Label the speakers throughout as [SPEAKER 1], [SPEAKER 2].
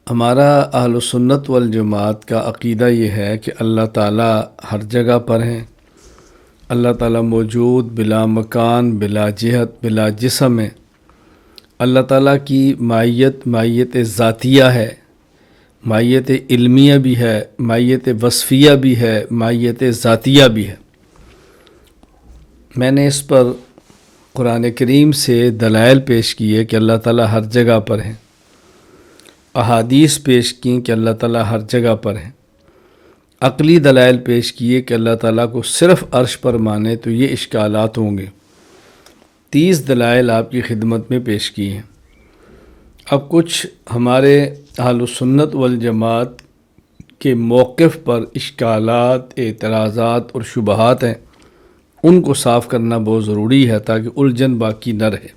[SPEAKER 1] ہمارا اہل سنت والجماعت کا عقیدہ یہ ہے کہ اللہ تعالیٰ ہر جگہ پر ہیں۔ اللہ تعالیٰ موجود، بلا مکان، بلا جہت، بلا جسم ہے۔ اللہ تعالیٰ کی مائیت ذاتیہ ہے، مائیت علمیہ بھی ہے، مائیت وصفیہ بھی ہے، مائیت ذاتیہ بھی ہے۔ میں نے اس پر قرآن کریم سے دلائل پیش کیے کہ اللہ تعالیٰ ہر جگہ پر ہیں، احادیث پیش کی کہ اللہ تعالیٰ ہر جگہ پر ہیں، عقلی دلائل پیش کیے کہ اللہ تعالیٰ کو صرف عرش پر مانے تو یہ اشکالات ہوں گے۔ 30 دلائل آپ کی خدمت میں پیش کی ہیں۔ اب کچھ ہمارے اہل سنت والجماعت کے موقف پر اشکالات، اعتراضات اور شبہات ہیں، ان کو صاف کرنا بہت ضروری ہے تاکہ الجھن باقی نہ رہے۔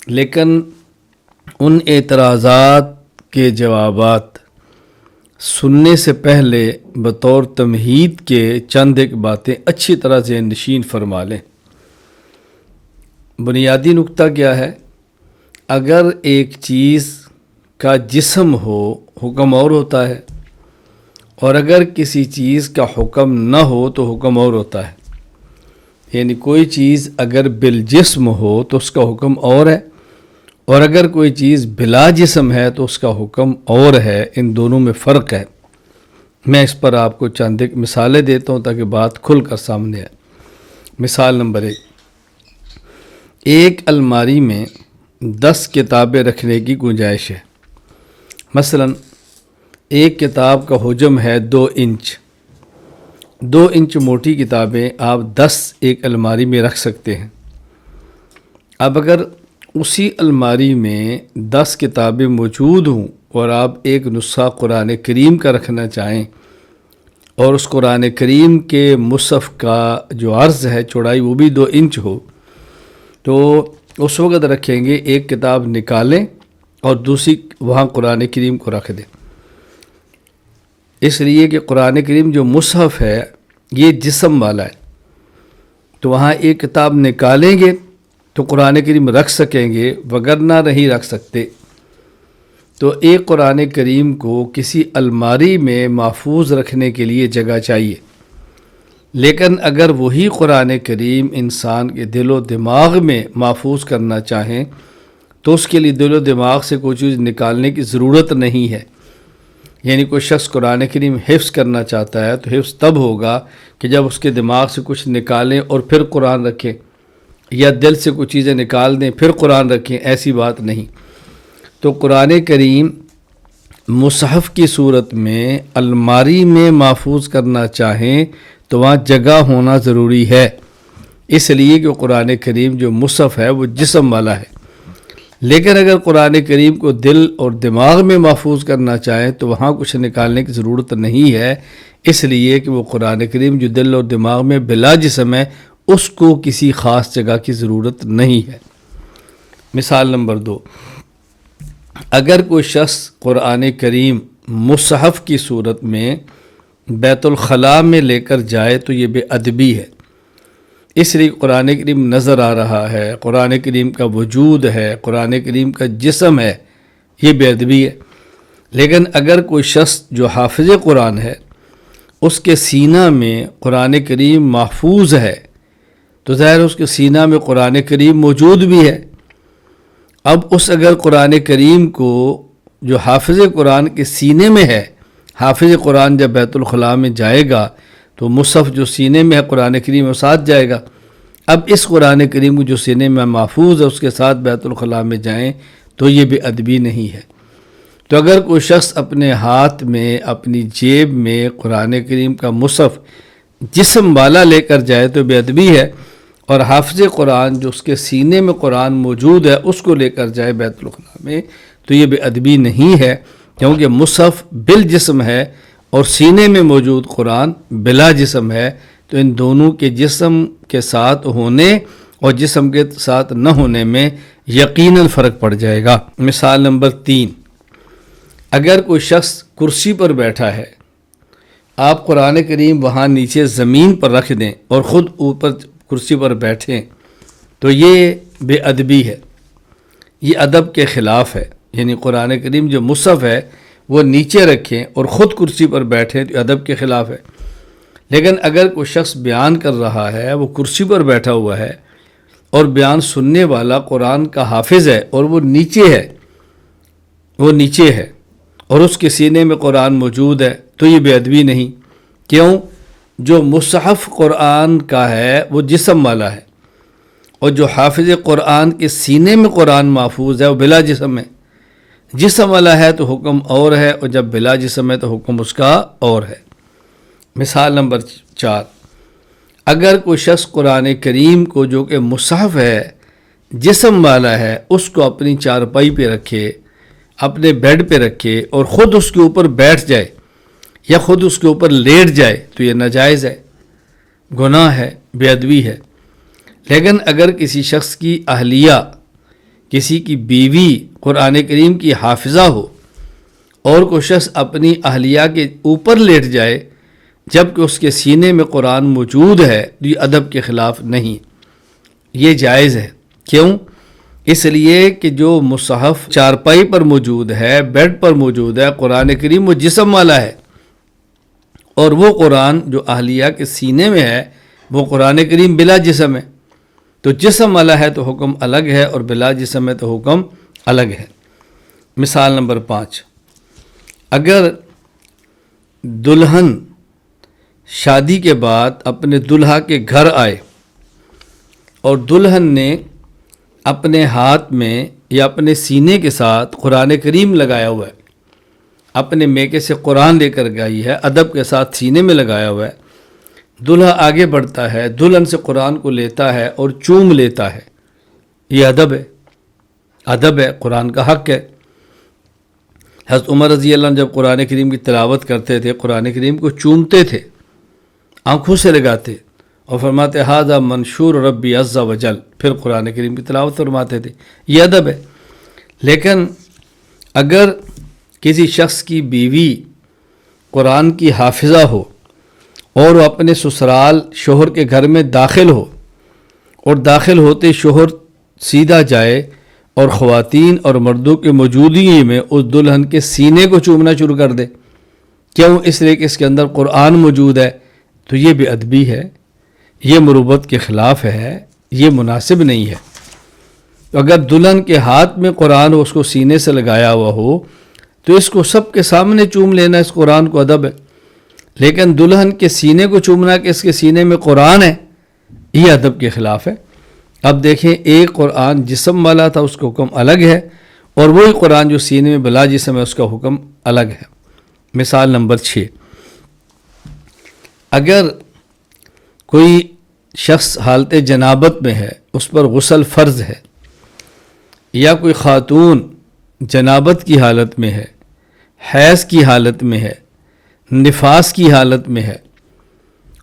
[SPEAKER 1] لیکن ان اعتراضات کے جوابات سننے سے پہلے بطور تمہید کے چند ایک باتیں اچھی طرح ذہن نشین فرما لیں۔ بنیادی نقطہ کیا ہے؟ اگر ایک چیز کا جسم ہو، حکم اور ہوتا ہے، اور اگر کسی چیز کا حکم نہ ہو تو حکم اور ہوتا ہے۔ یعنی کوئی چیز اگر بالجسم ہو تو اس کا حکم اور ہے، اور اگر کوئی چیز بلا جسم ہے تو اس کا حکم اور ہے۔ ان دونوں میں فرق ہے۔ میں اس پر آپ کو چند ایک مثالیں دیتا ہوں تاکہ بات کھل کر سامنے آئے۔ مثال نمبر 1، ایک الماری میں 10 کتابیں رکھنے کی گنجائش ہے۔ مثلا ایک کتاب کا حجم ہے 2 انچ۔ 2 انچ موٹی کتابیں آپ 10 ایک الماری میں رکھ سکتے ہیں۔ اب اگر اسی الماری میں 10 کتابیں موجود ہوں اور آپ ایک نسخہ قرآن کریم کا رکھنا چاہیں، اور اس قرآن کریم کے مصحف کا جو عرض ہے، چوڑائی، وہ بھی 2 انچ ہو، تو اس وقت رکھیں گے، ایک کتاب نکالیں اور دوسری وہاں قرآن کریم کو رکھ دیں۔ اس لیے کہ قرآن کریم جو مصحف ہے یہ جسم والا ہے، تو وہاں ایک کتاب نکالیں گے تو قرآن کریم رکھ سکیں گے، وگرنہ نہیں رکھ سکتے۔ تو ایک قرآن کریم کو کسی الماری میں محفوظ رکھنے کے لیے جگہ چاہیے، لیکن اگر وہی قرآن کریم انسان کے دل و دماغ میں محفوظ کرنا چاہیں تو اس کے لیے دل و دماغ سے کوئی چیز نکالنے کی ضرورت نہیں ہے۔ یعنی کوئی شخص قرآن کریم حفظ کرنا چاہتا ہے تو حفظ تب ہوگا کہ جب اس کے دماغ سے کچھ نکالیں اور پھر قرآن رکھیں، یا دل سے کچھ چیزیں نکال دیں پھر قرآن رکھیں، ایسی بات نہیں۔ تو قرآن کریم مصحف کی صورت میں الماری میں محفوظ کرنا چاہیں تو وہاں جگہ ہونا ضروری ہے، اس لیے کہ قرآن کریم جو مصحف ہے وہ جسم والا ہے۔ لیکن اگر قرآن کریم کو دل اور دماغ میں محفوظ کرنا چاہیں تو وہاں کچھ نکالنے کی ضرورت نہیں ہے، اس لیے کہ وہ قرآن کریم جو دل اور دماغ میں بلا جسم ہے، اس کو کسی خاص جگہ کی ضرورت نہیں ہے۔ مثال نمبر 2، اگر کوئی شخص قرآن کریم مصحف کی صورت میں بیت الخلاء میں لے کر جائے تو یہ بے ادبی ہے، اس لیے قرآن کریم نظر آ رہا ہے، قرآن کریم کا وجود ہے، قرآن کریم کا جسم ہے، یہ بے ادبی ہے۔ لیکن اگر کوئی شخص جو حافظ قرآن ہے، اس کے سینہ میں قرآن کریم محفوظ ہے، تو ظاہر اس کے سینہ میں قرآن کریم موجود بھی ہے۔ اب اس اگر قرآن کریم کو جو حافظ قرآن کے سینے میں ہے، حافظ قرآن جب بیت الخلاء میں جائے گا تو مصحف جو سینے میں ہے قرآن کریم وہ ساتھ جائے گا۔ اب اس قرآن کریم کو جو سینے میں محفوظ ہے اس کے ساتھ بیت الخلاء میں جائیں تو یہ بے ادبی نہیں ہے۔ تو اگر کوئی شخص اپنے ہاتھ میں، اپنی جیب میں قرآن کریم کا مصحف جسم والا لے کر جائے تو بے ادبی ہے، اور حافظ قرآن جو اس کے سینے میں قرآن موجود ہے اس کو لے کر جائے بیت الخلاء میں تو یہ بے ادبی نہیں ہے، کیونکہ مصحف بالجسم ہے اور سینے میں موجود قرآن بلا جسم ہے، تو ان دونوں کے جسم کے ساتھ ہونے اور جسم کے ساتھ نہ ہونے میں یقیناً فرق پڑ جائے گا۔ مثال نمبر 3، اگر کوئی شخص کرسی پر بیٹھا ہے، آپ قرآن کریم وہاں نیچے زمین پر رکھ دیں اور خود اوپر کرسی پر بیٹھیں تو یہ بے ادبی ہے، یہ ادب کے خلاف ہے۔ یعنی قرآن کریم جو مصحف ہے وہ نیچے رکھیں اور خود کرسی پر بیٹھیں تو ادب کے خلاف ہے۔ لیکن اگر کوئی شخص بیان کر رہا ہے، وہ کرسی پر بیٹھا ہوا ہے اور بیان سننے والا قرآن کا حافظ ہے اور وہ نیچے ہے اور اس کے سینے میں قرآن موجود ہے، تو یہ بے ادبی نہیں۔ کیوں؟ جو مصحف قرآن کا ہے وہ جسم والا ہے، اور جو حافظ قرآن کے سینے میں قرآن محفوظ ہے وہ بلا جسم ہے۔ جسم والا ہے تو حکم اور ہے، اور جب بلا جسم ہے تو حکم اس کا اور ہے۔ مثال نمبر 4، اگر کوئی شخص قرآن کریم کو جو کہ مصحف ہے، جسم والا ہے، اس کو اپنی چارپائی پہ رکھے، اپنے بیڈ پہ رکھے اور خود اس کے اوپر بیٹھ جائے یا خود اس کے اوپر لیٹ جائے تو یہ ناجائز ہے، گناہ ہے، بے ادبی ہے۔ لیکن اگر کسی شخص کی اہلیہ، کسی کی بیوی قرآن کریم کی حافظہ ہو اور کوئی شخص اپنی اہلیہ کے اوپر لیٹ جائے جبکہ اس کے سینے میں قرآن موجود ہے تو یہ ادب کے خلاف نہیں، یہ جائز ہے۔ کیوں؟ اس لیے کہ جو مصحف چارپائی پر موجود ہے، بیڈ پر موجود ہے، قرآن کریم وہ جسم والا ہے، اور وہ قرآن جو اہلیہ کے سینے میں ہے وہ قرآن کریم بلا جسم ہے، تو جسم والا ہے تو حکم الگ ہے اور بلا جسم ہے تو حکم الگ ہے۔ مثال نمبر 5، اگر دلہن شادی کے بعد اپنے دلہا کے گھر آئے اور دلہن نے اپنے ہاتھ میں یا اپنے سینے کے ساتھ قرآن کریم لگایا ہوا ہے، اپنے میکے سے قرآن لے کر گئی ہے، ادب کے ساتھ سینے میں لگایا ہوا ہے، دلہا آگے بڑھتا ہے، دلہن سے قرآن کو لیتا ہے اور چوم لیتا ہے، یہ ادب ہے، قرآن کا حق ہے۔ حضرت عمر رضی اللہ عنہ جب قرآن کریم کی تلاوت کرتے تھے، قرآن کریم کو چومتے تھے، آنکھوں سے لگاتے اور فرماتے ھذا منشور ربی عز وجل، پھر قرآن کریم کی تلاوت فرماتے تھے، یہ ادب ہے۔ لیکن اگر کسی شخص کی بیوی قرآن کی حافظہ ہو اور وہ اپنے سسرال شوہر کے گھر میں داخل ہو اور داخل ہوتے شوہر سیدھا جائے اور خواتین اور مردوں کی موجودگی میں اس دلہن کے سینے کو چومنا شروع کر دے، کیوں؟ اس لیے کہ اس کے اندر قرآن موجود ہے، تو یہ بے ادبی ہے، یہ مروت کے خلاف ہے، یہ مناسب نہیں ہے۔ اگر دلہن کے ہاتھ میں قرآن ہو، اس کو سینے سے لگایا ہوا ہو، تو اس کو سب کے سامنے چوم لینا اس قرآن کو ادب ہے، لیکن دلہن کے سینے کو چومنا کہ اس کے سینے میں قرآن ہے، یہ ادب کے خلاف ہے۔ اب دیکھیں، ایک قرآن جسم والا تھا، اس کا حکم الگ ہے، اور وہی قرآن جو سینے میں بلا جسم ہے اس کا حکم الگ ہے۔ مثال نمبر 6، اگر کوئی شخص حالت جنابت میں ہے، اس پر غسل فرض ہے، یا کوئی خاتون جنابت کی حالت میں ہے، حیض کی حالت میں ہے، نفاس کی حالت میں ہے،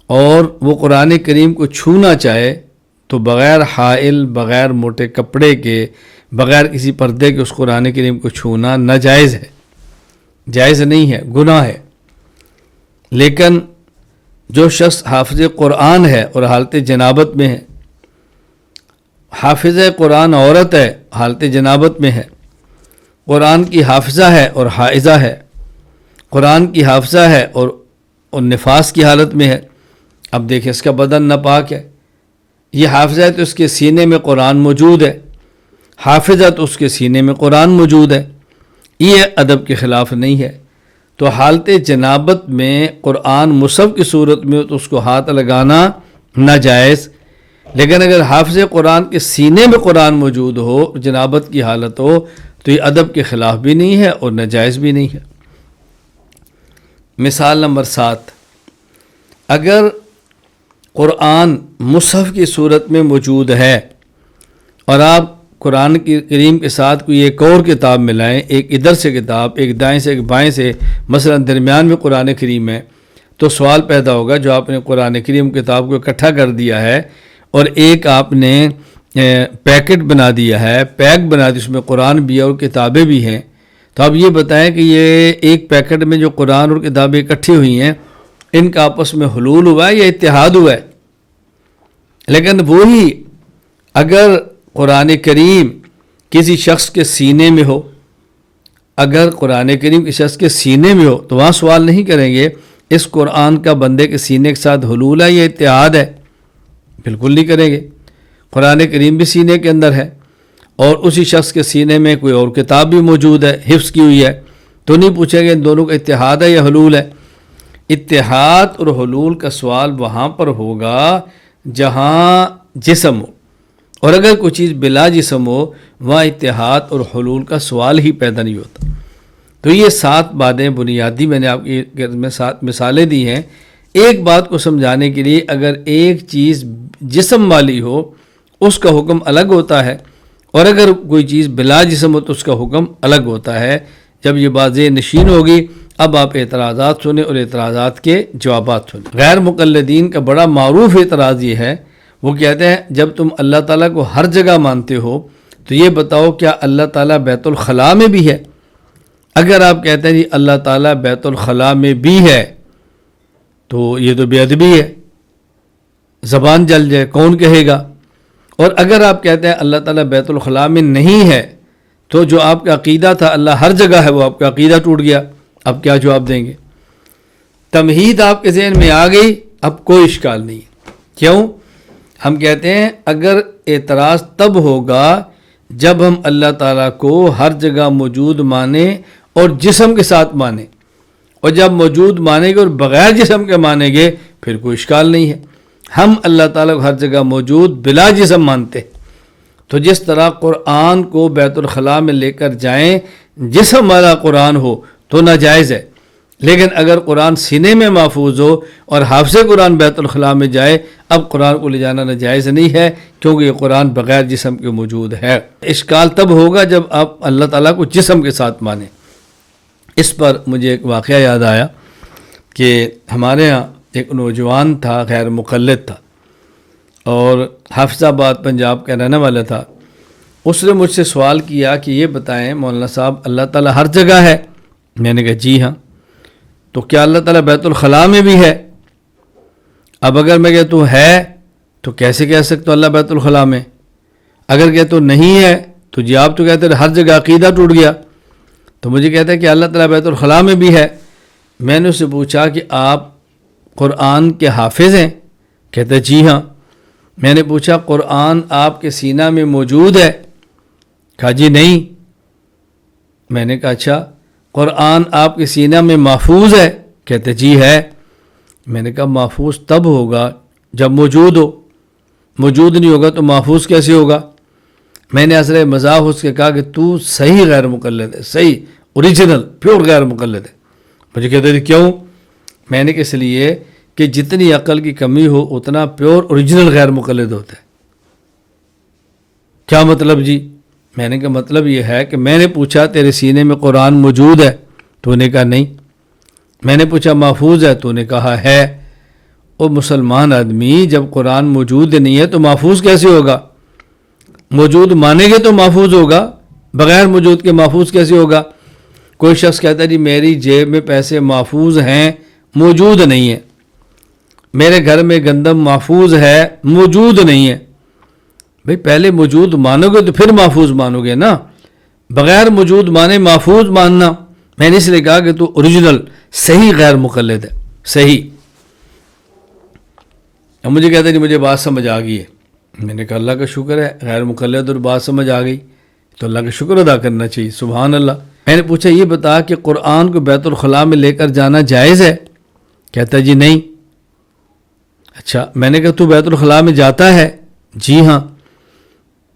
[SPEAKER 1] اور وہ قرآن کریم کو چھونا چاہے تو بغیر حائل، بغیر موٹے کپڑے کے، بغیر کسی پردے کے اس قرآن کریم کو چھونا ناجائز ہے، جائز نہیں ہے، گناہ ہے۔ لیکن جو شخص حافظ قرآن ہے اور حالت جنابت میں ہے، حافظ قرآن عورت ہے، حالت جنابت میں ہے، قرآن کی حافظہ ہے اور حائضہ ہے، قرآن کی حافظہ ہے اور نفاس کی حالت میں ہے، اب دیکھیں اس کا بدن ناپاک ہے، یہ حافظہ ہے تو اس کے سینے میں قرآن موجود ہے، حافظہ تو اس کے سینے میں قرآن موجود ہے، یہ ادب کے خلاف نہیں ہے۔ تو حالت جنابت میں قرآن مصحف کی صورت میں تو اس کو ہاتھ لگانا ناجائز، لیکن اگر حافظ قرآن کے سینے میں قرآن موجود ہو، جنابت کی حالت ہو، تو یہ ادب کے خلاف بھی نہیں ہے اور ناجائز بھی نہیں ہے۔ مثال نمبر 7، اگر قرآن مصحف کی صورت میں موجود ہے اور آپ قرآن کی کریم کے ساتھ کوئی ایک اور کتاب ملائیں، ایک ادھر سے کتاب، ایک دائیں سے ایک بائیں سے، مثلا درمیان میں قرآن کریم ہے، تو سوال پیدا ہوگا جو آپ نے قرآن کریم کتاب کو اکٹھا کر دیا ہے اور ایک آپ نے پیکٹ بنا دیا ہے، پیک بنا دی، اس میں قرآن بھی ہے اور کتابیں بھی ہیں، تو آپ یہ بتائیں کہ یہ ایک پیکٹ میں جو قرآن اور کتابیں اکٹھی ہوئی ہیں، ان کا آپس میں حلول ہوا ہے یا اتحاد ہوا ہے؟ لیکن وہی اگر قرآن کریم کسی شخص کے سینے میں ہو اگر قرآن کریم کسی شخص کے سینے میں ہو تو وہاں سوال نہیں کریں گے اس قرآن کا بندے کے سینے کے ساتھ حلول ہے یا اتحاد ہے، بالکل نہیں کریں گے۔ قرآن کریم بھی سینے کے اندر ہے اور اسی شخص کے سینے میں کوئی اور کتاب بھی موجود ہے، حفظ کی ہوئی ہے، تو نہیں پوچھیں گے ان دونوں کا اتحاد ہے یا حلول ہے۔ اتحاد اور حلول کا سوال وہاں پر ہوگا جہاں جسم ہو، اور اگر کوئی چیز بلا جسم ہو وہاں اتحاد اور حلول کا سوال ہی پیدا نہیں ہوتا۔ تو یہ 7 باتیں بنیادی میں نے آپ کی میں 7 مثالیں دی ہیں ایک بات کو سمجھانے کے لیے۔ اگر ایک چیز جسم والی ہو اس کا حکم الگ ہوتا ہے، اور اگر کوئی چیز بلا جسم ہو تو اس کا حکم الگ ہوتا ہے۔ جب یہ بات ذہن نشین ہوگی اب آپ اعتراضات سنیں اور اعتراضات کے جوابات سنیں۔ غیر مقلدین کا بڑا معروف اعتراض یہ ہے، وہ کہتے ہیں جب تم اللہ تعالیٰ کو ہر جگہ مانتے ہو تو یہ بتاؤ کیا اللہ تعالیٰ بیت الخلاء میں بھی ہے؟ اگر آپ کہتے ہیں جی اللہ تعالیٰ بیت الخلاء میں بھی ہے تو یہ تو بے ادبی ہے، زبان جل جائے، کون کہے گا؟ اور اگر آپ کہتے ہیں اللہ تعالیٰ بیت الخلاء میں نہیں ہے تو جو آپ کا عقیدہ تھا اللہ ہر جگہ ہے وہ آپ کا عقیدہ ٹوٹ گیا، اب کیا جواب دیں گے؟ تمہید آپ کے ذہن میں آ گئی، اب کوئی اشکال نہیں۔ کیوں؟ ہم کہتے ہیں اگر اعتراض تب ہوگا جب ہم اللہ تعالیٰ کو ہر جگہ موجود مانیں اور جسم کے ساتھ مانیں، اور جب موجود مانیں گے اور بغیر جسم کے مانیں گے پھر کوئی اشکال نہیں ہے۔ ہم اللہ تعالیٰ کو ہر جگہ موجود بلا جسم مانتے، تو جس طرح قرآن کو بیت الخلاء میں لے کر جائیں جسم والا قرآن ہو تو ناجائز ہے، لیکن اگر قرآن سینے میں محفوظ ہو اور حافظ قرآن بیت الخلاء میں جائے اب قرآن کو لے جانا ناجائز نہیں ہے، کیونکہ یہ قرآن بغیر جسم کے موجود ہے۔ اشکال تب ہوگا جب آپ اللہ تعالیٰ کو جسم کے ساتھ مانیں۔ اس پر مجھے ایک واقعہ یاد آیا کہ ہمارے ہاں ایک نوجوان تھا، غیر مقلد تھا اور حافظ آباد پنجاب کا رہنے والا تھا۔ اس نے مجھ سے سوال کیا کہ یہ بتائیں مولانا صاحب اللہ تعالیٰ ہر جگہ ہے؟ میں نے کہا جی ہاں۔ تو کیا اللہ تعالیٰ بیت الخلاء میں بھی ہے؟ اب اگر میں کہتا ہوں ہے تو کیسے کہہ سکتا ہوں اللہ بیت الخلاء میں؟ اگر کہتا ہوں نہیں ہے تو جی آپ تو کہتے ہیں ہر جگہ عقیدہ ٹوٹ گیا۔ تو مجھے کہتا ہے کہ اللہ تعالیٰ بیت الخلاء میں بھی ہے۔ میں نے اس سے پوچھا کہ آپ قرآن کے حافظ ہیں؟ کہتا ہے جی ہاں۔ میں نے پوچھا قرآن آپ کے سینہ میں موجود ہے؟ کہا جی نہیں۔ میں نے کہا اچھا قرآن آپ کے سینہ میں محفوظ ہے؟ کہتے جی ہے۔ میں نے کہا محفوظ تب ہوگا جب موجود ہو، موجود نہیں ہوگا تو محفوظ کیسے ہوگا؟ میں نے اثر مزاح اس کے کہا کہ تو صحیح غیر مقلد ہے، صحیح اوریجنل پیور غیر مقلد ہے۔ مجھے کہتے تھے کیوں؟ میں نے کہ اس لیے کہ جتنی عقل کی کمی ہو اتنا پیور اوریجنل غیر مقلد ہوتا ہے۔ کیا مطلب جی؟ میں نے کہا مطلب یہ ہے کہ میں نے پوچھا تیرے سینے میں قرآن موجود ہے؟ تو نے کہا نہیں۔ میں نے پوچھا محفوظ ہے؟ تو نے کہا ہے۔ اور مسلمان آدمی جب قرآن موجود نہیں ہے تو محفوظ کیسے ہوگا؟ موجود مانیں گے تو محفوظ ہوگا، بغیر موجود کے محفوظ کیسے ہوگا؟ کوئی شخص کہتا ہے جی میری جیب میں پیسے محفوظ ہیں، موجود نہیں ہیں۔ میرے گھر میں گندم محفوظ ہے، موجود نہیں ہے۔ بھئی پہلے موجود مانو گے تو پھر محفوظ مانو گے نا، بغیر موجود مانے محفوظ ماننا۔ میں نے اس لیے کہا کہ تو اوریجنل صحیح غیر مقلد ہے، صحیح۔ اب مجھے کہتے ہیں جی مجھے بات سمجھ آ گئی ہے۔ میں نے کہا اللہ کا شکر ہے، غیر مقلد اور بات سمجھ آ گئی تو اللہ کا شکر ادا کرنا چاہیے، سبحان اللہ۔ میں نے پوچھا یہ بتا کہ قرآن کو بیت الخلاء میں لے کر جانا جائز ہے؟ کہتا ہے جی نہیں۔ اچھا، میں نے کہا تو بیت الخلاء میں جاتا ہے؟ جی ہاں۔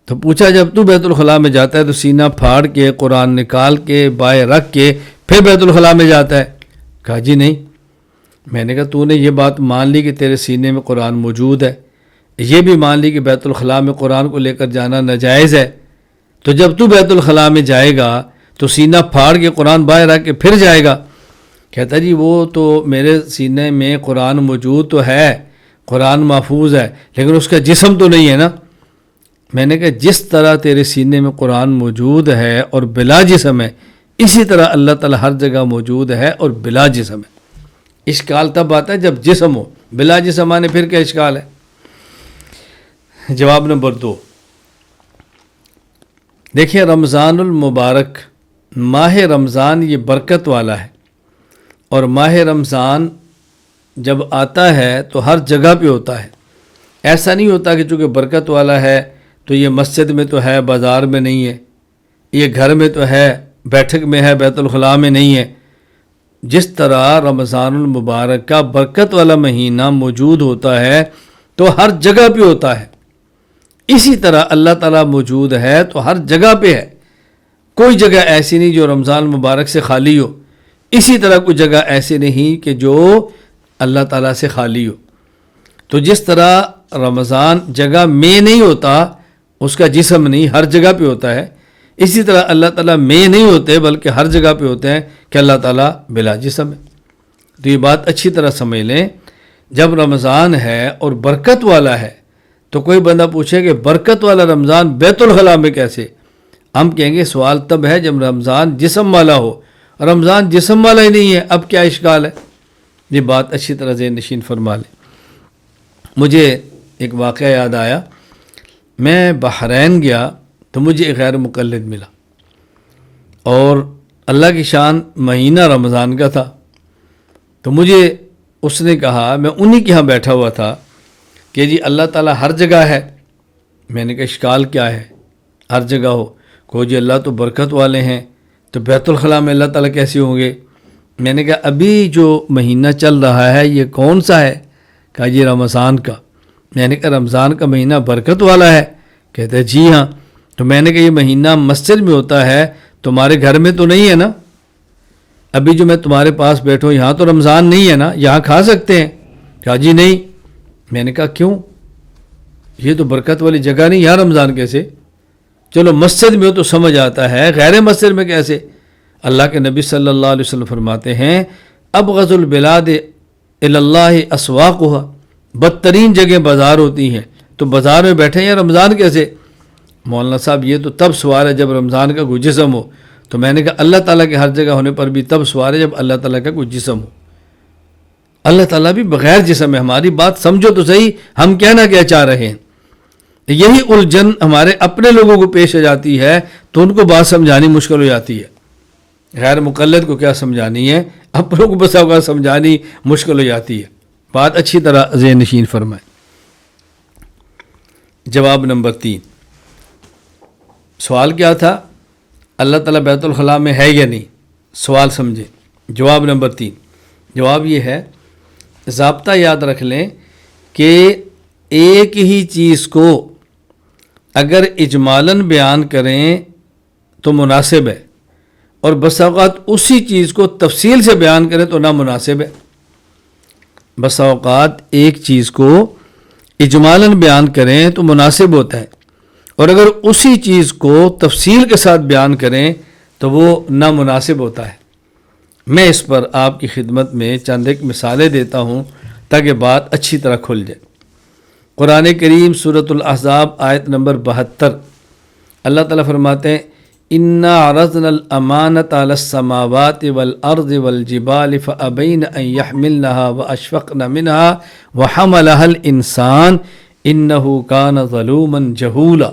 [SPEAKER 1] تو پوچھا جب تو بیت الخلاء میں جاتا ہے تو سینہ پھاڑ کے قرآن نکال کے بائیں رکھ کے پھر بیت الخلاء میں جاتا ہے؟ کہا جی نہیں۔ میں نے کہا تو نے یہ بات مان لی کہ تیرے سینے میں قرآن موجود ہے، یہ بھی مان لی کہ بیت الخلاء میں قرآن کو لے کر جانا ناجائز ہے، تو جب تو بیت الخلاء میں جائے گا تو سینہ پھاڑ کے قرآن بائیں رکھ کے پھر جائے گا؟ کہتا جی وہ تو میرے سینے میں قرآن موجود تو ہے، قرآن محفوظ ہے، لیکن اس کا جسم تو نہیں ہے نا۔ میں نے کہا جس طرح تیرے سینے میں قرآن موجود ہے اور بلا جسم ہے، اسی طرح اللہ تعالیٰ ہر جگہ موجود ہے اور بلا جسم ہے۔ اشکال تب آتا ہے جب جسم ہو، بلا جسم آنے پھر کیا اشکال ہے؟ جواب نمبر 2، دیکھیں رمضان المبارک ماہ رمضان یہ برکت والا ہے، اور ماہ رمضان جب آتا ہے تو ہر جگہ پہ ہوتا ہے۔ ایسا نہیں ہوتا کہ چونکہ برکت والا ہے تو یہ مسجد میں تو ہے، بازار میں نہیں ہے، یہ گھر میں تو ہے، بیٹھک میں ہے، بیت الخلاء میں نہیں ہے۔ جس طرح رمضان المبارک کا برکت والا مہینہ موجود ہوتا ہے تو ہر جگہ پہ ہوتا ہے، اسی طرح اللہ تعالیٰ موجود ہے تو ہر جگہ پہ ہے۔ کوئی جگہ ایسی نہیں جو رمضان المبارک سے خالی ہو، اسی طرح کوئی جگہ ایسی نہیں کہ جو اللہ تعالیٰ سے خالی ہو۔ تو جس طرح رمضان جگہ میں نہیں ہوتا، اس کا جسم نہیں، ہر جگہ پہ ہوتا ہے، اسی طرح اللہ تعالیٰ میں نہیں ہوتے بلکہ ہر جگہ پہ ہوتے ہیں کہ اللہ تعالیٰ بلا جسم ہے۔ تو یہ بات اچھی طرح سمجھ لیں، جب رمضان ہے اور برکت والا ہے تو کوئی بندہ پوچھے کہ برکت والا رمضان بیت الخلاء میں کیسے؟ ہم کہیں گے سوال تب ہے جب رمضان جسم والا ہو، رمضان جسم والا ہی نہیں ہے، اب کیا اشکال ہے؟ یہ بات اچھی طرح ذہن نشین فرما لیں۔ مجھے ایک واقعہ یاد آیا، میں بحرین گیا تو مجھے ایک غیر مقلد ملا، اور اللہ کی شان مہینہ رمضان کا تھا، تو مجھے اس نے کہا، میں انہی کے ہاں بیٹھا ہوا تھا، کہ جی اللہ تعالیٰ ہر جگہ ہے۔ میں نے کہا اشکال کیا ہے ہر جگہ ہو؟ کہو جی اللہ تو برکت والے ہیں، تو بیت الخلاء میں اللہ تعالیٰ کیسے ہوں گے؟ میں نے کہا ابھی جو مہینہ چل رہا ہے یہ کون سا ہے؟ کہا جی رمضان کا۔ میں نے کہا رمضان کا مہینہ برکت والا ہے؟ کہتے ہیں جی ہاں۔ تو میں نے کہا یہ مہینہ مسجد میں ہوتا ہے، تمہارے گھر میں تو نہیں ہے نا؟ ابھی جو میں تمہارے پاس بیٹھوں یہاں تو رمضان نہیں ہے نا، یہاں کھا سکتے ہیں؟ کہا جی نہیں۔ میں نے کہا کیوں؟ یہ تو برکت والی جگہ نہیں، یہاں رمضان کیسے؟ چلو مسجد میں ہو تو سمجھ آتا ہے، غیر مسجد میں کیسے؟ اللہ کے نبی صلی اللہ علیہ وسلم فرماتے ہیں ابغض البلاد الی اللہ اسواقها، بدترین جگہ بازار ہوتی ہیں، تو بازار میں بیٹھے ہیں رمضان کیسے؟ مولانا صاحب یہ تو تب سوال ہے جب رمضان کا کوئی جسم ہو۔ تو میں نے کہا اللہ تعالیٰ کے ہر جگہ ہونے پر بھی تب سوال ہے جب اللہ تعالیٰ کا کوئی جسم ہو۔ اللہ تعالیٰ بھی بغیر جسم ہے، ہماری بات سمجھو تو صحیح، ہم کہنا کیا چاہ رہے ہیں؟ یہی الجھن ہمارے اپنے لوگوں کو پیش آ جاتی ہے تو ان کو بات سمجھانی مشکل ہو جاتی ہے۔ غیر مقلد کو کیا سمجھانی ہے، اپنوں کو بس اوقات سمجھانی مشکل ہو جاتی ہے۔ بات اچھی طرح ذہن نشین فرمائیں۔ جواب نمبر 3، سوال کیا تھا؟ اللہ تعالیٰ بیت الخلاء میں ہے یا نہیں؟ سوال سمجھیں۔ جواب نمبر 3، جواب یہ ہے، ضابطہ یاد رکھ لیں کہ ایک ہی چیز کو اگر اجمالاً بیان کریں تو مناسب ہے، اور بس اوقات اسی چیز کو تفصیل سے بیان کریں تو نامناسب ہے۔ بس اوقات ایک چیز کو اجمالاً بیان کریں تو مناسب ہوتا ہے، اور اگر اسی چیز کو تفصیل کے ساتھ بیان کریں تو وہ نامناسب ہوتا ہے۔ میں اس پر آپ کی خدمت میں چند ایک مثالیں دیتا ہوں تاکہ بات اچھی طرح کھل جائے۔ قرآن کریم سورۃ الاحزاب آیت نمبر 72، اللہ تعالیٰ فرماتے ہیں اِنَّا عَرَضْنَا الْأَمَانَةَ عَلَى السَّمَاوَاتِ وَالْأَرْضِ وَالْجِبَالِ فَأَبَيْنَ أَن يَحْمِلْنَهَا وَأَشْفَقْنَ مِنْهَا وَحَمَلَهَا الْإِنسَانُ إِنَّهُ كَانَ ظَلُومًا جَهُولًا۔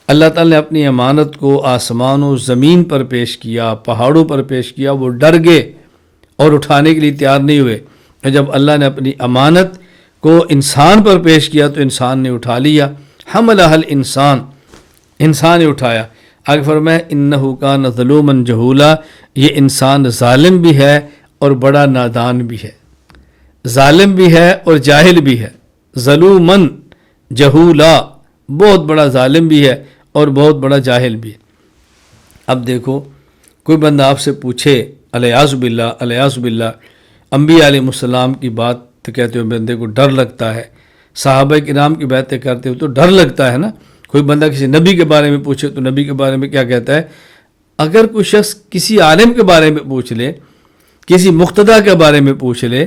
[SPEAKER 1] اللہ تعالیٰ نے اپنی امانت کو آسمان و زمین پر پیش کیا، پہاڑوں پر پیش کیا، وہ ڈر گئے اور اٹھانے کے لیے تیار نہیں ہوئے۔ اور جب اللہ نے اپنی امانت کو انسان پر پیش کیا تو انسان نے اٹھا لیا۔ حملہ الانسان، انسان نے اٹھایا۔ آگے فرمایا انہ کان ظلوما جہولا، یہ انسان ظالم بھی ہے اور بڑا نادان بھی ہے۔ ظالم بھی ہے اور جاہل بھی ہے۔ ظلومن جہولا، بہت بڑا ظالم بھی ہے اور بہت بڑا جاہل بھی ہے۔ اب دیکھو کوئی بندہ آپ سے پوچھے الیاذ باللہ الیاذ باللہ، انبیاء علیہ السلام کی بات تو کہتے ہوئے بندے کو ڈر لگتا ہے، صحابہ کرام کی باتیں کرتے ہوئے تو ڈر لگتا ہے نا۔ کوئی بندہ کسی نبی کے بارے میں پوچھے تو نبی کے بارے میں کیا کہتا ہے؟ اگر کوئی شخص کسی عالم کے بارے میں پوچھ لے، کسی مقتدیٰ کے بارے میں پوچھ لے،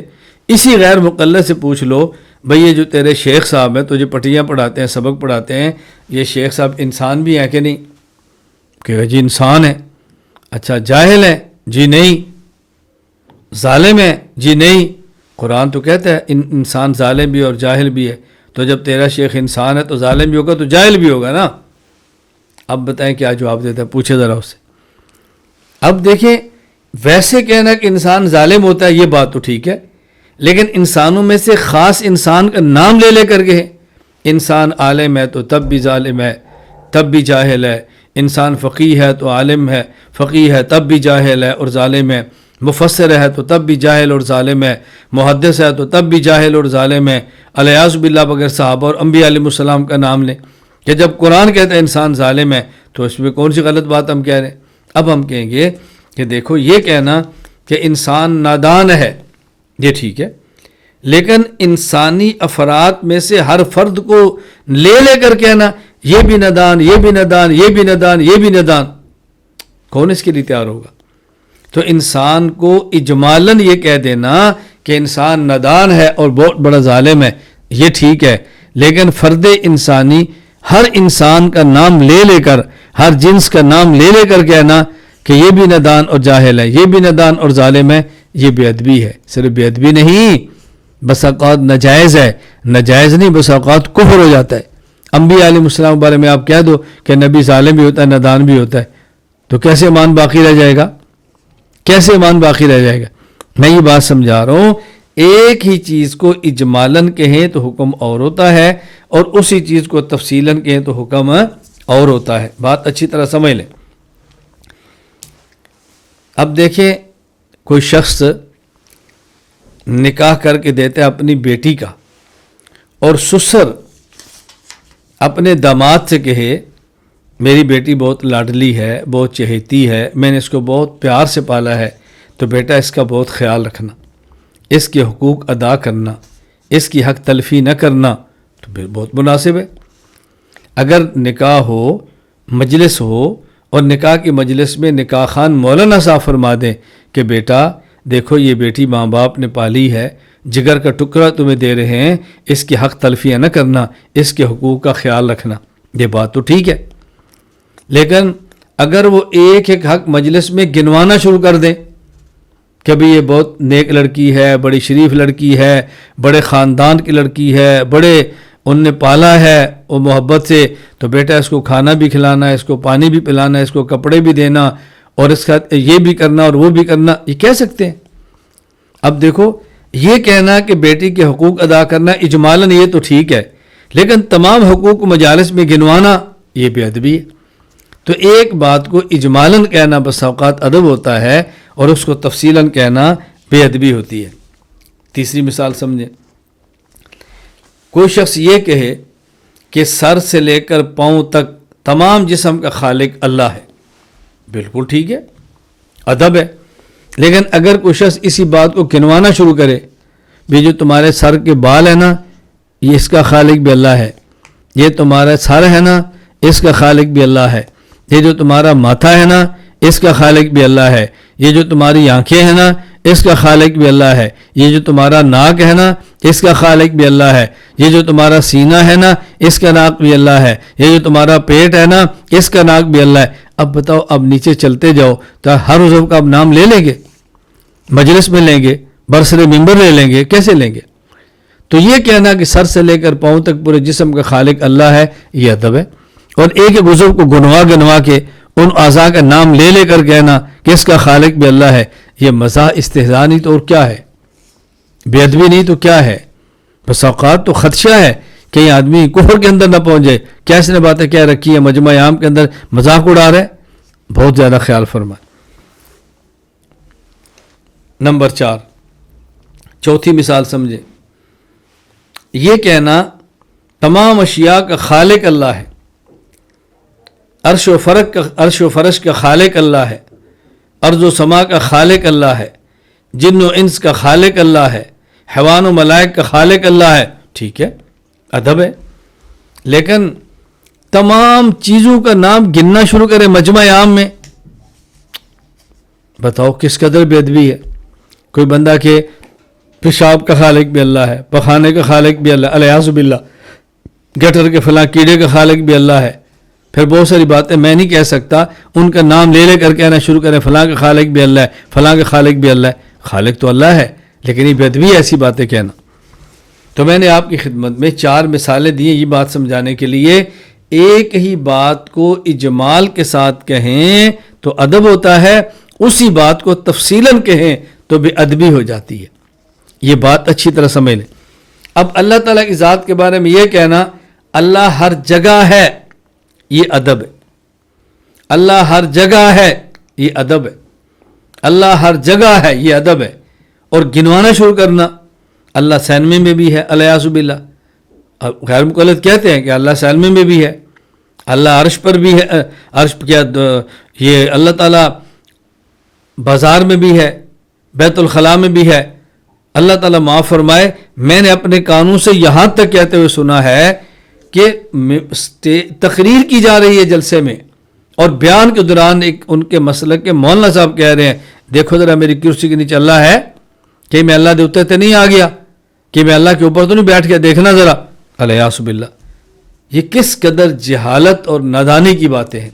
[SPEAKER 1] اسی غیر مقلد سے پوچھ لو بھئی یہ جو تیرے شیخ صاحب ہیں تجھے پٹیاں پڑھاتے ہیں، سبق پڑھاتے ہیں، یہ شیخ صاحب انسان بھی ہیں کہ نہیں؟ کہے جی انسان ہے۔ اچھا جاہل ہے؟ جی نہیں۔ ظالم ہے؟ جی نہیں۔ قرآن تو کہتا ہے انسان ظالم بھی اور جاہل بھی ہے، تو جب تیرا شیخ انسان ہے تو ظالم بھی ہوگا تو جاہل بھی ہوگا نا۔ اب بتائیں کیا جواب دیتا ہے؟ پوچھے ذرا اس سے۔ اب دیکھیں ویسے کہنا کہ انسان ظالم ہوتا ہے یہ بات تو ٹھیک ہے، لیکن انسانوں میں سے خاص انسان کا نام لے لے کر کے انسان عالم ہے تو تب بھی ظالم ہے، تب بھی جاہل ہے، انسان فقیہ ہے تو عالم ہے، فقیہ ہے تب بھی جاہل ہے اور ظالم ہے، مفسر ہے تو تب بھی جاہل اور ظالم ہے، محدث ہے تو تب بھی جاہل اور ظالم ہے، الیاذ باللہ بغیر صحابہ اور انبیاء علیہ السلام کا نام لیں کہ جب قرآن کہتا ہے انسان ظالم ہے تو اس میں کون سی غلط بات ہم کہہ رہے ہیں؟ اب ہم کہیں گے کہ دیکھو یہ کہنا کہ انسان نادان ہے یہ ٹھیک ہے، لیکن انسانی افراد میں سے ہر فرد کو لے لے کر کہنا یہ بھی نادان، یہ بھی نادان، یہ بھی نادان، یہ بھی نادان، کون اس کے لیے تیار ہوگا؟ تو انسان کو اجمالاً یہ کہہ دینا کہ انسان نادان ہے اور بہت بڑا ظالم ہے یہ ٹھیک ہے، لیکن فرد انسانی ہر انسان کا نام لے لے کر، ہر جنس کا نام لے لے کر کہنا کہ یہ بھی نادان اور جاہل ہے، یہ بھی نادان اور ظالم ہے، یہ بے ادبی ہے۔ صرف بے ادبی نہیں، بس اوقات ناجائز ہے، ناجائز نہیں بس اوقات کفر ہو جاتا ہے۔ انبیاء علیہ السلام کے بارے میں آپ کہہ دو کہ نبی ظالم بھی ہوتا ہے، نادان بھی ہوتا ہے، تو کیسے ایمان باقی رہ جائے گا؟ کیسے ایمان باقی رہ جائے گا؟ میں یہ بات سمجھا رہا ہوں، ایک ہی چیز کو اجمالاً کہیں تو حکم اور ہوتا ہے، اور اسی چیز کو تفصیلاً کہیں تو حکم اور ہوتا ہے۔ بات اچھی طرح سمجھ لیں۔ اب دیکھیں کوئی شخص نکاح کر کے دیتا ہے اپنی بیٹی کا، اور سسر اپنے داماد سے کہے میری بیٹی بہت لاڈلی ہے، بہت چہیتی ہے، میں نے اس کو بہت پیار سے پالا ہے، تو بیٹا اس کا بہت خیال رکھنا، اس کے حقوق ادا کرنا، اس کی حق تلفی نہ کرنا، تو پھر بہت مناسب ہے۔ اگر نکاح ہو، مجلس ہو، اور نکاح کی مجلس میں نکاح خان مولانا صاحب فرما دیں کہ بیٹا دیکھو یہ بیٹی ماں باپ نے پالی ہے، جگر کا ٹکڑا تمہیں دے رہے ہیں، اس کی حق تلفیہ نہ کرنا، اس کے حقوق کا خیال رکھنا، یہ بات تو ٹھیک ہے۔ لیکن اگر وہ ایک ایک حق مجلس میں گنوانا شروع کر دیں کہ بھی یہ بہت نیک لڑکی ہے، بڑی شریف لڑکی ہے، بڑے خاندان کی لڑکی ہے، بڑے ان نے پالا ہے وہ محبت سے، تو بیٹا اس کو کھانا بھی کھلانا ہے، اس کو پانی بھی پلانا ہے، اس کو کپڑے بھی دینا، اور اس کا یہ بھی کرنا اور وہ بھی کرنا، یہ کہہ سکتے ہیں؟ اب دیکھو یہ کہنا کہ بیٹی کے حقوق ادا کرنا اجمالاً یہ تو ٹھیک ہے، لیکن تمام حقوق مجالس میں گنوانا یہ بے ادبی ہے۔ تو ایک بات کو اجمالاً کہنا بس اوقات ادب ہوتا ہے، اور اس کو تفصیلاً کہنا بے ادبی ہوتی ہے۔ تیسری مثال سمجھیں، کوئی شخص یہ کہے کہ سر سے لے کر پاؤں تک تمام جسم کا خالق اللہ ہے، بالکل ٹھیک ہے، ادب ہے، لیکن اگر کوئی شخص اسی بات کو گنوانا شروع کرے بھی جو تمہارے سر کے بال ہے نا یہ اس کا خالق بھی اللہ ہے، یہ تمہارا سر ہے نا اس کا خالق بھی اللہ ہے، یہ جو تمہارا ماتھا ہے نا اس کا خالق بھی اللہ ہے، یہ جو تمہاری آنکھیں ہیں نا اس کا خالق بھی اللہ ہے، یہ جو تمہارا ناک ہے نا اس کا خالق بھی اللہ ہے، یہ جو تمہارا سینہ ہے نا اس کا ناک بھی اللہ ہے، یہ جو تمہارا پیٹ ہے نا اس کا ناک بھی اللہ ہے۔ اب بتاؤ، اب نیچے چلتے جاؤ تو ہر عضو کا اب نام لے لیں گے، مجلس میں لیں گے، برسر ممبر لے لیں گے، کیسے لیں گے؟ تو یہ کہنا کہ سر سے لے کر پاؤں تک پورے جسم کا خالق اللہ ہے یہ ادب ہے، اور ایک ایک عضو کو گنوا کے ان اعضاء کا نام لے لے کر کہنا کہ اس کا خالق بھی اللہ ہے، یہ مزاح استہزاء نہیں تو اور کیا ہے؟ بے ادبی نہیں تو کیا ہے؟ بس اوقات تو خدشہ ہے کہ یہ آدمی کفر کے اندر نہ پہنچ جائے، کیسے باتیں کہہ رکھی ہیں مجمع عام کے اندر، مذاق اڑا رہے، بہت زیادہ خیال فرمائیں۔ نمبر 4، چوتھی مثال سمجھیں، یہ کہنا تمام اشیاء کا خالق اللہ ہے، عرش و فرش کا خالق اللہ ہے، ارض و سما کا خالق اللہ ہے، جن و انس کا خالق اللہ ہے، حیوان و ملائک کا خالق اللہ ہے، ٹھیک ہے، ادب ہے، لیکن تمام چیزوں کا نام گننا شروع کرے مجمع عام میں، بتاؤ کس قدر بے ادبی ہے۔ کوئی بندہ کہ پیشاب کا خالق بھی اللہ ہے، پخانے کا خالق بھی اللہ، الیاذ باللہ، گٹر کے فلاں کیڑے کا خالق بھی اللہ ہے، پھر بہت ساری باتیں میں نہیں کہہ سکتا، ان کا نام لے لے کر کہنا شروع کریں فلاں کا خالق بھی اللہ ہے، فلاں کا خالق بھی اللہ ہے، خالق تو اللہ ہے، لیکن یہ بے ادبی ہے ایسی باتیں کہنا۔ تو میں نے آپ کی خدمت میں 4 مثالیں دی ہیں یہ بات سمجھانے کے لیے، ایک ہی بات کو اجمال کے ساتھ کہیں تو ادب ہوتا ہے، اسی بات کو تفصیلاً کہیں تو بے ادبی ہو جاتی ہے. یہ بات اچھی طرح سمجھ لیں. اب اللہ تعالیٰ کی ذات کے بارے میں یہ کہنا اللہ ہر جگہ ہے، یہ ادب ہے. اللہ ہر جگہ ہے، یہ ادب ہے. اللہ ہر جگہ ہے، یہ ادب ہے. اور گنوانا شروع کرنا اللہ سینمے میں بھی ہے، الیاذ باللہ. غیر مقلد کہتے ہیں کہ اللہ سینمے میں بھی ہے، اللہ عرش پر بھی ہے، عرش کیا یہ اللہ تعالیٰ بازار میں بھی ہے، بیت الخلاء میں بھی ہے. اللہ تعالیٰ معاف فرمائے، میں نے اپنے کانوں سے یہاں تک کہتے ہوئے سنا ہے کہ تقریر کی جا رہی ہے جلسے میں، اور بیان کے دوران ایک ان کے مسلک کے مولانا صاحب کہہ رہے ہیں دیکھو ذرا میری کرسی کے نیچے اللہ ہے کہ میں اللہ کے اوپر تو نہیں آ گیا، کہ میں اللہ کے اوپر تو نہیں بیٹھ گیا، دیکھنا ذرا. الیاذ باللہ. یہ کس قدر جہالت اور نادانی کی باتیں ہیں.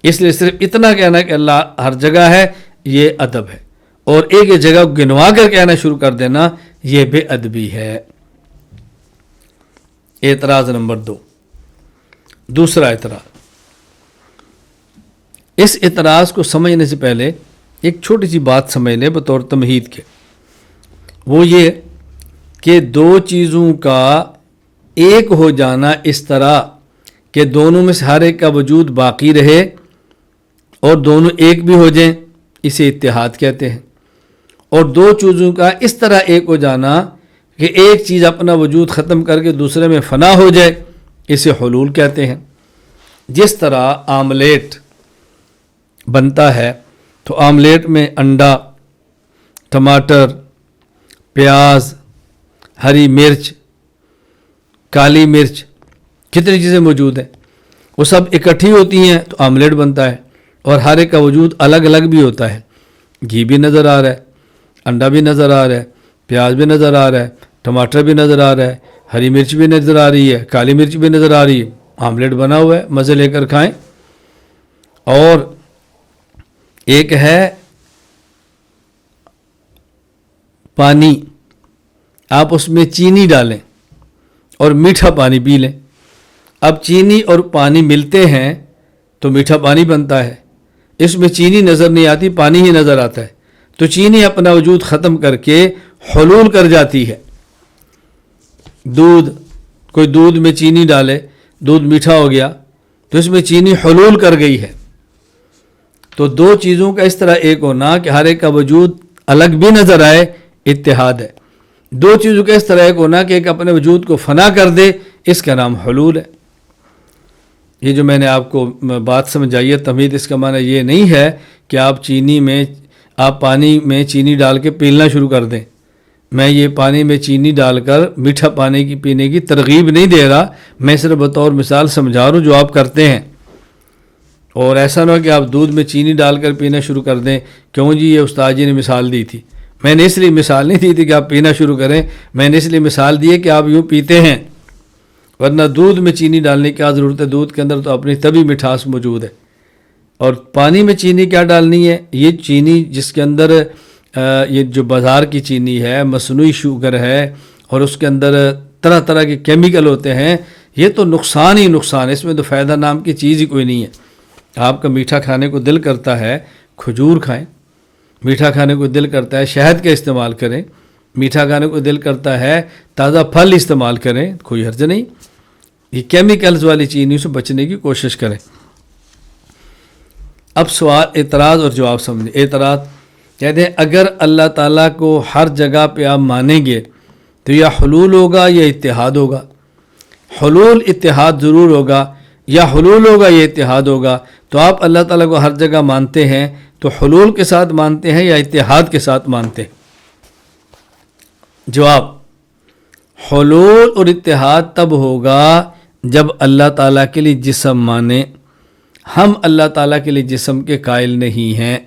[SPEAKER 1] اس لیے صرف اتنا کہنا کہ اللہ ہر جگہ ہے یہ ادب ہے، اور ایک جگہ گنوا کر کہنا شروع کر دینا یہ بے ادبی ہے. اعتراض نمبر 2. دوسرا اعتراض. اس اعتراض کو سمجھنے سے پہلے ایک چھوٹی سی بات سمجھ لیں بطور تمہید کے. وہ یہ کہ دو چیزوں کا ایک ہو جانا اس طرح کہ دونوں میں سے ہر ایک کا وجود باقی رہے اور دونوں ایک بھی ہو جائیں، اسے اتحاد کہتے ہیں. اور دو چیزوں کا اس طرح ایک ہو جانا کہ ایک چیز اپنا وجود ختم کر کے دوسرے میں فنا ہو جائے، اسے حلول کہتے ہیں. جس طرح آملیٹ بنتا ہے تو آملیٹ میں انڈا، ٹماٹر، پیاز، ہری مرچ، کالی مرچ، کتنی چیزیں موجود ہیں، وہ سب اکٹھی ہوتی ہیں تو آملیٹ بنتا ہے. اور ہر ایک کا وجود الگ الگ بھی ہوتا ہے. گھی بھی نظر آ رہا ہے، انڈا بھی نظر آ رہا ہے، پیاز بھی نظر آ رہا ہے، ٹماٹر بھی نظر آ رہا ہے، ہری مرچ بھی نظر آ رہی ہے، کالی مرچ بھی نظر آ رہی ہے. آملیٹ بنا ہوا ہے، مزے لے کر کھائیں. اور ایک ہے پانی، آپ اس میں چینی ڈالیں اور میٹھا پانی پی لیں. اب چینی اور پانی ملتے ہیں تو میٹھا پانی بنتا ہے. اس میں چینی نظر نہیں آتی، پانی ہی نظر آتا ہے. تو چینی اپنا وجود ختم کر کے حلول کر جاتی ہے. کوئی دودھ میں چینی ڈالے، دودھ میٹھا ہو گیا تو اس میں چینی حلول کر گئی ہے. تو دو چیزوں کا اس طرح ایک ہونا کہ ہر ایک کا وجود الگ بھی نظر آئے، اتحاد ہے. دو چیزوں کا اس طرح ایک ہونا کہ ایک اپنے وجود کو فنا کر دے، اس کا نام حلول ہے. یہ جو میں نے آپ کو بات سمجھائی ہے تمہید، اس کا معنی یہ نہیں ہے کہ آپ پانی میں چینی ڈال کے پیلنا شروع کر دیں. میں یہ پانی میں چینی ڈال کر میٹھا پانی کی پینے کی ترغیب نہیں دے رہا، میں صرف بطور مثال سمجھا رہا ہوں جو آپ کرتے ہیں. اور ایسا نہ ہو کہ آپ دودھ میں چینی ڈال کر پینا شروع کر دیں. کیوں جی؟ یہ استاد جی نے مثال دی تھی. میں نے اس لیے مثال نہیں دی تھی کہ آپ پینا شروع کریں، میں نے اس لیے مثال دی ہے کہ آپ یوں پیتے ہیں. ورنہ دودھ میں چینی ڈالنے کی کیا ضرورت ہے؟ دودھ کے اندر تو اپنی طبی مٹھاس موجود ہے. اور پانی میں چینی کیا ڈالنی ہے؟ یہ چینی جس کے اندر یہ جو بازار کی چینی ہے، مصنوعی شوگر ہے، اور اس کے اندر طرح طرح کے کیمیکل ہوتے ہیں، یہ تو نقصان ہی نقصان ہے. اس میں تو فائدہ نام کی چیز ہی کوئی نہیں ہے. آپ کا میٹھا کھانے کو دل کرتا ہے، کھجور کھائیں. میٹھا کھانے کو دل کرتا ہے، شہد کا استعمال کریں. میٹھا کھانے کو دل کرتا ہے، تازہ پھل استعمال کریں، کوئی حرج نہیں. یہ کیمیکلز والی چینی سے بچنے کی کوشش کریں. اب سوال، اعتراض اور جواب سمجھیں. اعتراض کہتے ہیں اگر اللہ تعالیٰ کو ہر جگہ پہ آپ مانیں گے تو یا حلول ہوگا یا اتحاد ہوگا. حلول اتحاد ضرور ہوگا، یا حلول ہوگا یا اتحاد ہوگا. تو آپ اللہ تعالیٰ کو ہر جگہ مانتے ہیں تو حلول کے ساتھ مانتے ہیں یا اتحاد کے ساتھ مانتے ہیں؟ جواب، حلول اور اتحاد تب ہوگا جب اللہ تعالیٰ کے لیے جسم مانے. ہم اللہ تعالیٰ کے لیے جسم کے قائل نہیں ہیں.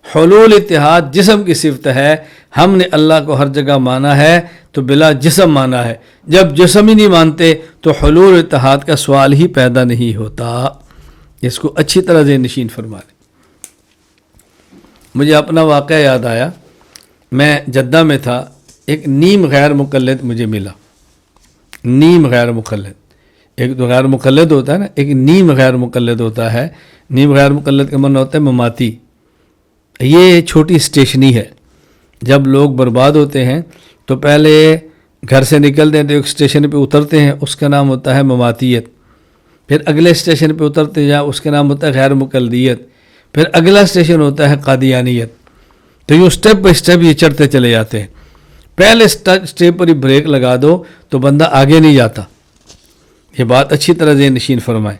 [SPEAKER 1] حلول اتحاد جسم کی صفت ہے. ہم نے اللہ کو ہر جگہ مانا ہے تو بلا جسم مانا ہے. جب جسم ہی نہیں مانتے تو حلول اتحاد کا سوال ہی پیدا نہیں ہوتا. اس کو اچھی طرح ذہن نشین فرما لیں. مجھے اپنا واقعہ یاد آیا. میں جدہ میں تھا، ایک نیم غیر مقلد مجھے ملا. نیم غیر مقلد، ایک تو غیر مقلد ہوتا ہے نا، ایک نیم غیر مقلد ہوتا ہے. نیم غیر مقلد کا معنی ہوتا ہے مماتی. یہ چھوٹی اسٹیشنی ہے. جب لوگ برباد ہوتے ہیں تو پہلے گھر سے نکلتے ہیں تو ایک اسٹیشن پہ اترتے ہیں، اس کا نام ہوتا ہے مماتیت. پھر اگلے اسٹیشن پہ اترتے جائیں، اس کا نام ہوتا ہے غیر مقلدیت. پھر اگلا اسٹیشن ہوتا ہے قادیانیت. تو یہ اسٹیپ بائی اسٹیپ یہ چڑھتے چلے جاتے ہیں. پہلے اسٹیپ پر ہی بریک لگا دو تو بندہ آگے نہیں جاتا. یہ بات اچھی طرح ذہن نشین فرمائیں.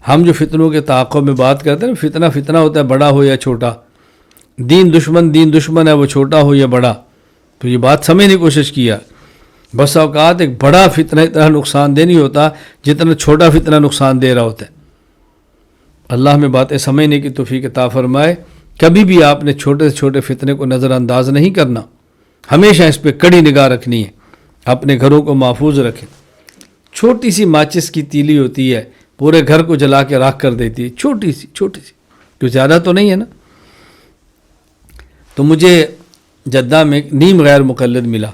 [SPEAKER 1] ہم جو فتنوں کے تعاقب میں بات کرتے ہیں، فتنہ ہوتا ہے بڑا ہو یا چھوٹا. دین دشمن ہے، وہ چھوٹا ہو یا بڑا. تو یہ بات سمجھنے کی کوشش کیا. بس اوقات ایک بڑا فتنہ اتنا نقصان دہ نہیں ہوتا جتنا چھوٹا فتنہ نقصان دے رہا ہوتا ہے. اللہ ہمیں باتیں سمجھنے کی توفیق عطا فرمائے. کبھی بھی آپ نے چھوٹے سے چھوٹے فتنے کو نظر انداز نہیں کرنا، ہمیشہ اس پہ کڑی نگاہ رکھنی ہے. اپنے گھروں کو محفوظ رکھیں. چھوٹی سی ماچس کی تیلی ہوتی ہے، پورے گھر کو جلا کے راکھ کر دیتی ہے. چھوٹی سی کوئی زیادہ تو نہیں ہے نا. تو مجھے جدہ میں ایک نیم غیر مقلد ملا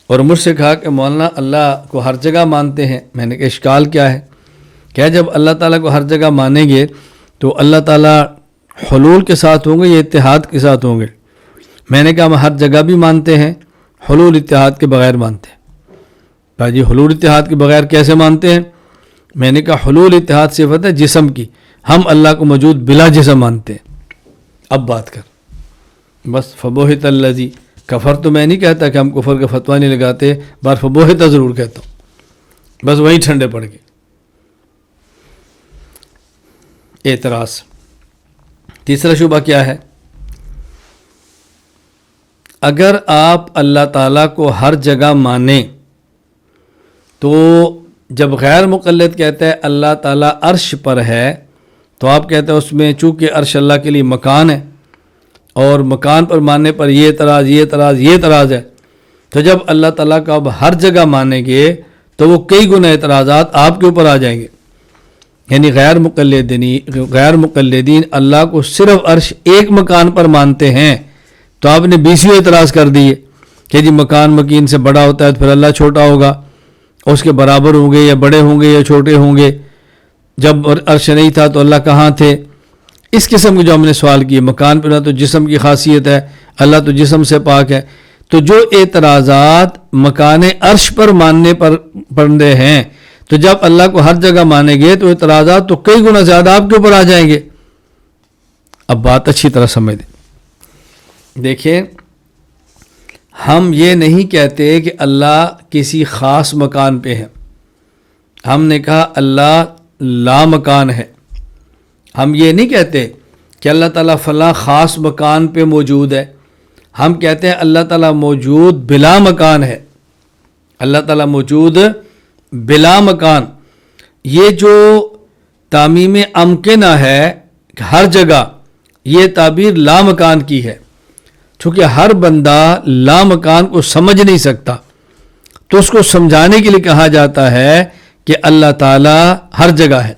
[SPEAKER 1] اور مجھ سے کہا کہ مولانا اللہ کو ہر جگہ مانتے ہیں. میں نے کہا اشکال کیا ہے؟ کیا جب اللہ تعالیٰ کو ہر جگہ مانیں گے تو اللہ تعالیٰ حلول کے ساتھ ہوں گے یا اتحاد کے ساتھ ہوں گے؟ میں نے کہا ہم ہر جگہ بھی مانتے ہیں، حلول اتحاد کے بغیر مانتے ہیں. بھائی حلول اتحاد کے بغیر کیسے مانتے ہیں؟ میں نے کہا حلول اتحاد صفت ہے جسم کی، ہم اللہ کو موجود بلا جسم مانتے ہیں. اب بات کر بس فبوہت الذی کفر. تو میں نہیں کہتا کہ ہم کفر کا فتویٰ نہیں لگاتے، بار فبوہت ضرور کہتا ہوں، بس وہیں ٹھنڈے پڑ گئے. اعتراض. تیسرا شبہ کیا ہے؟ اگر آپ اللہ تعالیٰ کو ہر جگہ مانیں تو جب غیر مقلد کہتا ہے اللہ تعالیٰ عرش پر ہے تو آپ کہتے ہیں اس میں چونکہ عرش اللہ کے لیے مکان ہے اور مکان پر ماننے پر یہ اعتراض ہے. تو جب اللہ تعالیٰ کو اب ہر جگہ مانیں گے تو وہ کئی گنا اعتراضات آپ کے اوپر آ جائیں گے. یعنی غیر مقلدین اللہ کو صرف عرش ایک مکان پر مانتے ہیں تو آپ نے 20 اعتراض کر دیے کہ جی مکان مکین سے بڑا ہوتا ہے تو پھر اللہ چھوٹا ہوگا، اس کے برابر ہوں گے یا بڑے ہوں گے یا چھوٹے ہوں گے. جب عرش نہیں تھا تو اللہ کہاں تھے؟ اس قسم کے جو ہم نے سوال کیے. مکان پہ نہ تو جسم کی خاصیت ہے، اللہ تو جسم سے پاک ہے. تو جو اعتراضات مکان عرش پر ماننے پر پڑھتے ہیں تو جب اللہ کو ہر جگہ مانیں گے تو اعتراضات تو کئی گنا زیادہ آپ کے اوپر آ جائیں گے. اب بات اچھی طرح سمجھ دیں. دیکھیں ہم یہ نہیں کہتے کہ اللہ کسی خاص مکان پہ ہے. ہم نے کہا اللہ لا مکان ہے. ہم یہ نہیں کہتے کہ اللہ تعالیٰ فلاں خاص مکان پہ موجود ہے. ہم کہتے ہیں اللہ تعالیٰ موجود بلا مکان ہے. اللہ تعالیٰ موجود بلا مکان. یہ جو تعمیم امکنہ ہے ہر جگہ، یہ تعبیر لا مکان کی ہے. چونکہ ہر بندہ لا مکان کو سمجھ نہیں سکتا تو اس کو سمجھانے کے لیے کہا جاتا ہے کہ اللہ تعالیٰ ہر جگہ ہے.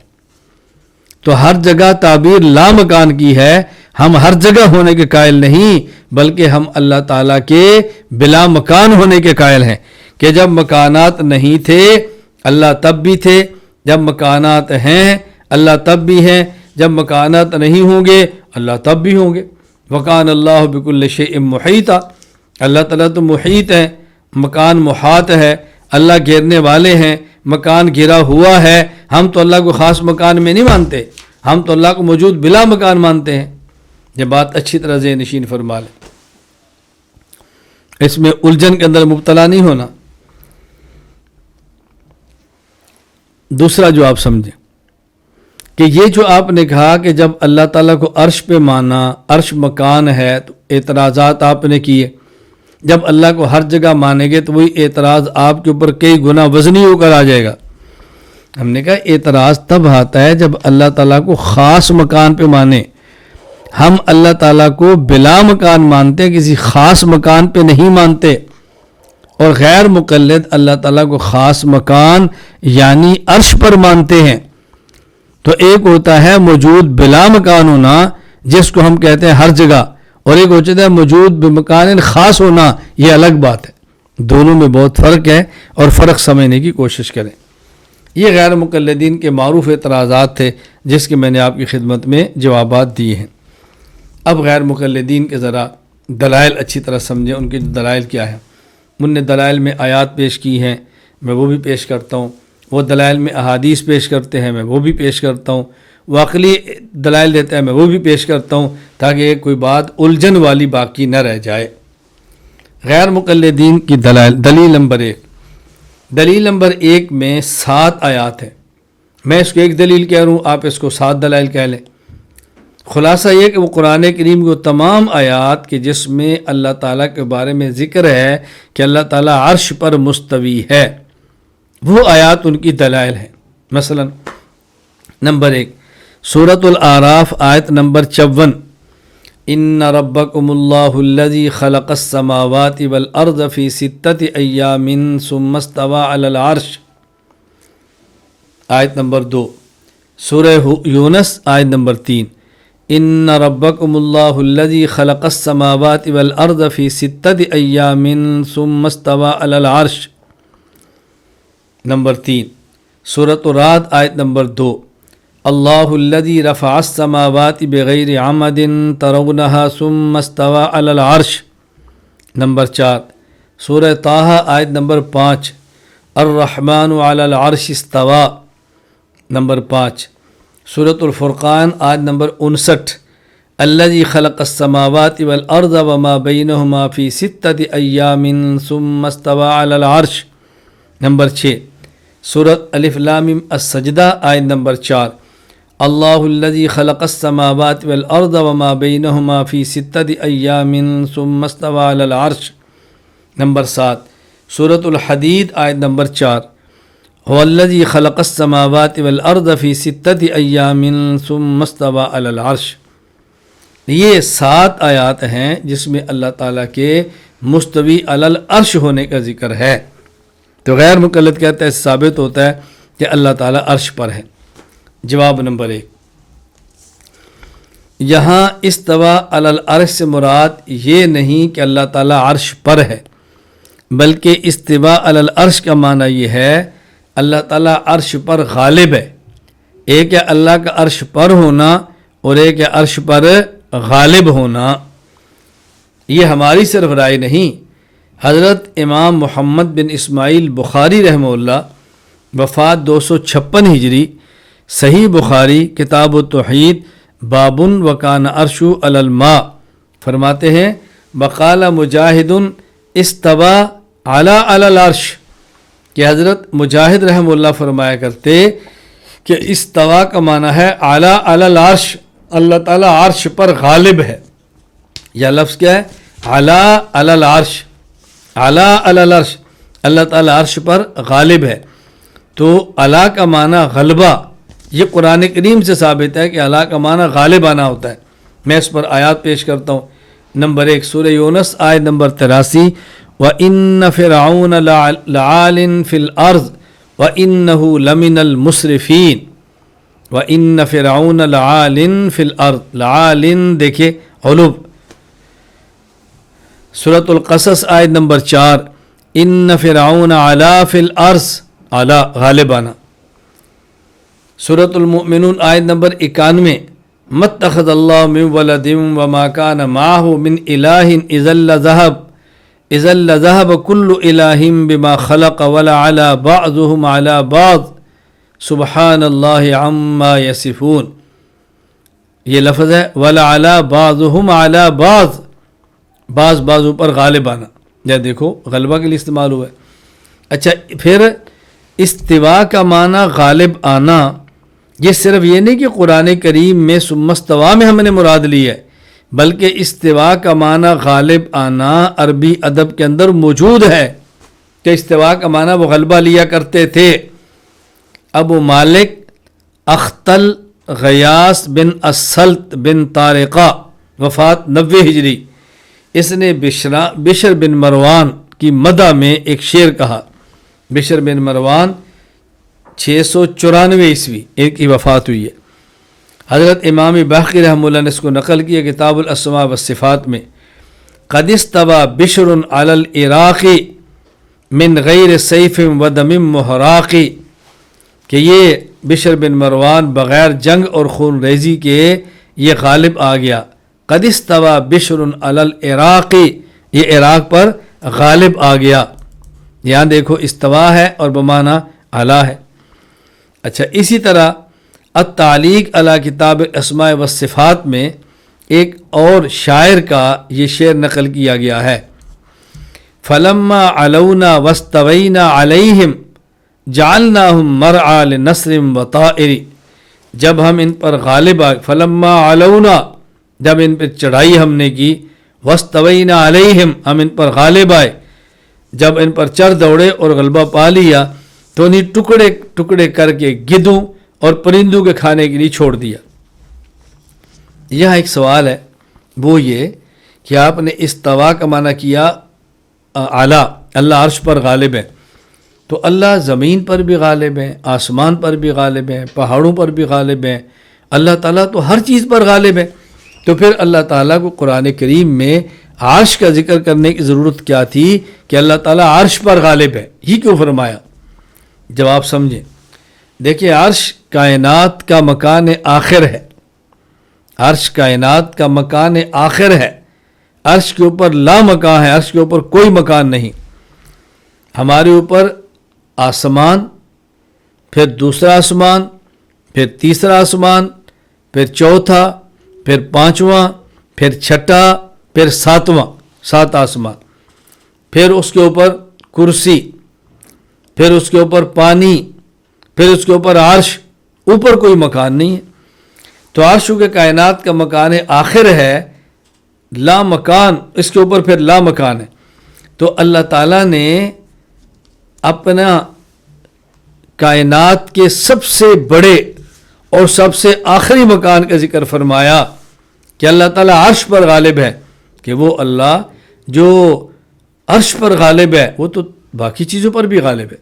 [SPEAKER 1] تو ہر جگہ تعبیر لا مکان کی ہے. ہم ہر جگہ ہونے کے قائل نہیں بلکہ ہم اللہ تعالیٰ کے بلا مکان ہونے کے قائل ہیں کہ جب مکانات نہیں تھے اللہ تب بھی تھے، جب مکانات ہیں اللہ تب بھی ہیں، جب مکانات نہیں ہوں گے اللہ تب بھی ہوں گے. وکان اللہ بکل شیء محیطا. اللہ تعالیٰ تو محیط ہے، مکان محاط ہے، اللہ گھیرنے والے ہیں، مکان گھرا ہوا ہے. ہم تو اللہ کو خاص مکان میں نہیں مانتے، ہم تو اللہ کو موجود بلا مکان مانتے ہیں. یہ بات اچھی طرح ذہن نشین فرما لیں. اس میں الجھن کے اندر مبتلا نہیں ہونا. دوسرا جو آپ سمجھیں کہ یہ جو آپ نے کہا کہ جب اللہ تعالیٰ کو عرش پہ مانا، عرش مکان ہے، تو اعتراضات آپ نے کیے. جب اللہ کو ہر جگہ مانیں گے تو وہی اعتراض آپ کے اوپر کئی گنا وزنی ہو کر آ جائے گا. ہم نے کہا اعتراض تب آتا ہے جب اللہ تعالیٰ کو خاص مکان پہ مانے. ہم اللہ تعالیٰ کو بلا مکان مانتے، کسی خاص مکان پہ نہیں مانتے. اور غیر مقلد اللہ تعالیٰ کو خاص مکان یعنی عرش پر مانتے ہیں. تو ایک ہوتا ہے موجود بلا مکان ہونا جس کو ہم کہتے ہیں ہر جگہ، اور ایک ہوتا ہے موجود بمکان خاص ہونا. یہ الگ بات ہے. دونوں میں بہت فرق ہے اور فرق سمجھنے کی کوشش کریں. یہ غیر مقلدین کے معروف اعتراضات تھے جس کے میں نے آپ کی خدمت میں جوابات دیے ہیں. اب غیر مقلدین کے ذرا دلائل اچھی طرح سمجھیں، ان کے دلائل کیا ہیں۔ ان نے دلائل میں آیات پیش کی ہیں، میں وہ بھی پیش کرتا ہوں، وہ دلائل میں احادیث پیش کرتے ہیں، میں وہ بھی پیش کرتا ہوں، وہ عقلی دلائل دیتا ہے، میں وہ بھی پیش کرتا ہوں، تاکہ کوئی بات الجھن والی باقی نہ رہ جائے۔ غیر مقلدین کی دلائل، دلیل نمبر 1 میں 7 آیات ہیں۔ میں اس کو ایک دلیل کہہ رہا ہوں، آپ اس کو 7 دلائل کہہ لیں۔ خلاصہ یہ کہ وہ قرآن کریم کی وہ تمام آیات کہ جس میں اللہ تعالیٰ کے بارے میں ذکر ہے کہ اللہ تعالیٰ عرش پر مستوی ہے، وہ آیات ان کی دلائل ہیں۔ مثلا نمبر 1 سورۃ الاعراف آیت نمبر 54، ان ربکم اللہ الذی خلق السماوات والارض فی 6 ایام ثم استوی علی العرش۔ آیت نمبر 2 سورہ یونس آیت نمبر 3، ان ربکم اللہ الذی خلق السماوات والارض فی 6 ایام ثم استوی علی العرش۔ نمبر 3 سورۃ الرعد آیت نمبر 2، اللہ الذی رفع السماوات بغیر عمد ترونہا ثم استوی علی العرش۔ نمبر 4 سورہ طٰہٰ آیت نمبر 5، الرحمن علی العرش استویٰ۔ نمبر 5 سورۃ الفرقان آیت نمبر 59، الذی خلق السماوات والارض وما بینہما فی 6 ایام ثم استوی علی العرش۔ نمبر 6 سورۃ الف لام میم السجدہ آیت نمبر 4، اللہ الذی خلق السماوات والارض وما بینہما فی 6 ایام ثم استوی علی العرش۔ نمبر 7 سورۃ الحدید آیت نمبر 4، هو الذی خلق السماوات والارض فی 6 ایام ثم استوی علی العرش۔ یہ 7 آیات ہیں جس میں اللہ تعالیٰ کے مستوی علی العرش ہونے کا ذکر ہے۔ تو غیر مقلد کہتا ہے ثابت ہوتا ہے کہ اللہ تعالیٰ عرش پر ہے۔ جواب نمبر 1، یہاں استویٰ علی العرش سے مراد یہ نہیں کہ اللہ تعالیٰ عرش پر ہے، بلکہ استواء علی العرش کا معنی یہ ہے اللہ تعالیٰ عرش پر غالب ہے۔ ایک ہے اللہ کا عرش پر ہونا اور ایک ہے عرش پر غالب ہونا۔ یہ ہماری صرف رائے نہیں، حضرت امام محمد بن اسماعیل بخاری رحمہ اللہ، وفات 256 ہجری، صحیح بخاری کتاب التوحید، باب وکان عرش علی الماء، فرماتے ہیں وقال مجاہد استوى علی العرش، کہ حضرت مجاہد رحمہ اللہ فرمایا کرتے کہ استوا کا معنی ہے اعلیٰ علی العرش، اللہ تعالیٰ عرش پر غالب ہے۔ یہ لفظ کیا ہے؟ اعلیٰ علی العرش، اعلیٰ علی العرش، اللہ تعالیٰ عرش پر غالب ہے۔ تو اعلیٰ کا معنی غلبہ، یہ قرآن کریم سے ثابت ہے کہ اعلیٰ کا معنی غالب آنا ہوتا ہے۔ میں اس پر آیات پیش کرتا ہوں۔ نمبر 1 سورہ یونس آیت نمبر 83، وَإِنَّ فِرْعَوْنَ لَعَالٍ فِي الْأَرْضِ وَإِنَّهُ لَمِنَ الْمُسْرِفِينَ۔ وَإِنَّ فِرْعَوْنَ لَعَالٍ فِي الْأَرْضِ، لَعَالٍ دیکھیں علوب۔ سورۃ القصص آیت نمبر 4، إِنَّ فِرْعَوْنَ عَلَا فِي الْأَرْضِ، عَلَا غالبانہ۔ سورۃ المؤمنون آیت نمبر 91، مَتَّخَذَ اللَّهُ مِن وَلَدٍ وَمَا كَانَ مَعَهُ مِنْ إِلَٰهٍ إِذًا لَذَهَبَ كُلُّ إِلَٰهٍ بِمَا خَلَقَ وَلَعَلَا بَعْضُهُمْ عَلَى بَعْضٍ سُبْحَانَ اللَّهِ عَمَّا يَصِفُونَ۔ یہ لفظ ہے وَلَعَلَا بَعْضُهُمْ عَلَى بَعْضٍ، بعض بازو پر غالب آنا، یا دیکھو غلبہ کے لیے استعمال ہوا ہے۔ اچھا، پھر استوا کا معنی غالب آنا، یہ صرف یہ نہیں کہ قرآن کریم میں ثم استویٰ میں ہم نے مراد لی ہے، بلکہ استوا کا معنی غالب آنا عربی ادب کے اندر موجود ہے، کہ استوا کا معنی وہ غلبہ لیا کرتے تھے۔ ابو مالک اختل غیاث بن السلط بن طارقہ، وفات 90 ہجری، اس نے بشر بن مروان کی مدح میں ایک شعر کہا۔ بشر بن مروان 694 عیسوی ایک کی وفات ہوئی ہے۔ حضرت امام باقی رحمہ اللہ نے اس کو نقل کیا کتاب الاسماء والصفات میں، قد استوى بشر علی العراق من غیر سیف و دم محراق، کہ یہ بشر بن مروان بغیر جنگ اور خون ریزی کے یہ غالب آ گیا۔ قد استوى بشر علی العراق، یہ عراق پر غالب آ گیا. یہاں دیکھو استوا ہے اور بمانا علی ہے. اچھا اسی طرح التعلیق علی کتاب الاسماء والصفات میں ایک اور شاعر کا یہ شعر نقل کیا گیا ہے. فلما علونا واستوینا علیہم جعلناہم مرعا لنسر وطائر، جب ہم ان پر غالب آئے، فلما علونا جب ان پر چڑھائی ہم نے کی، واستوینا علیہم ہم ان پر غالب آئے، جب ان پر چڑھ دوڑے اور غلبہ پا لیا تو انہیں ٹکڑے ٹکڑے کر کے گدوں اور پرندوں کے کھانے کے لیے چھوڑ دیا. یہاں ایک سوال ہے، وہ یہ کہ آپ نے استوا کا معنی کیا اعلیٰ، اللہ عرش پر غالب ہے، تو اللہ زمین پر بھی غالب ہے، آسمان پر بھی غالب ہے، پہاڑوں پر بھی غالب ہے، اللہ تعالیٰ تو ہر چیز پر غالب ہے. تو پھر اللہ تعالیٰ کو قرآن کریم میں عرش کا ذکر کرنے کی ضرورت کیا تھی کہ اللہ تعالیٰ عرش پر غالب ہے، یہ کیوں فرمایا؟ جواب سمجھیں. دیکھیں عرش کائنات کا مکان آخر ہے، عرش کائنات کا مکان آخر ہے. عرش کے اوپر لا مکان ہے، عرش کے اوپر کوئی مکان نہیں. ہمارے اوپر آسمان، پھر دوسرا آسمان، پھر تیسرا آسمان، پھر چوتھا، پھر پانچواں، پھر چھٹا، پھر ساتواں، 7 آسمان، پھر اس کے اوپر کرسی، پھر اس کے اوپر پانی، پھر اس کے اوپر عرش، اوپر کوئی مکان نہیں ہے. تو عرش کے کائنات کا مکان آخر ہے، لا مکان، اس کے اوپر پھر لا مکان ہے. تو اللہ تعالیٰ نے اپنا کائنات کے سب سے بڑے اور سب سے آخری مکان کا ذکر فرمایا کہ اللہ تعالیٰ عرش پر غالب ہے، کہ وہ اللہ جو عرش پر غالب ہے وہ تو باقی چیزوں پر بھی غالب ہے.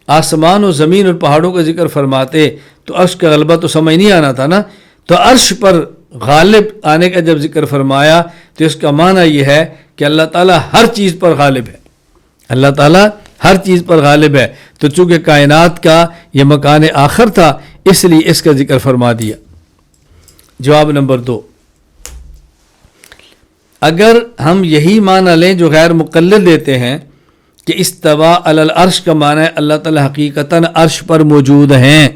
[SPEAKER 1] آسمان و زمین اور پہاڑوں کا ذکر فرماتے تو عرش کا غلبہ تو سمجھ نہیں آنا تھا نا. تو عرش پر غالب آنے کا جب ذکر فرمایا تو اس کا معنی یہ ہے کہ اللہ تعالیٰ ہر چیز پر غالب ہے، اللہ تعالیٰ ہر چیز پر غالب ہے. تو چونکہ کائنات کا یہ مکان آخر تھا اس لیے اس کا ذکر فرما دیا. جواب نمبر 2، اگر ہم یہی معنی لیں جو غیر مقلد دیتے ہیں کہ استوا علی العرش کا معنی ہے اللہ تعالیٰ حقیقتاً عرش پر موجود ہیں،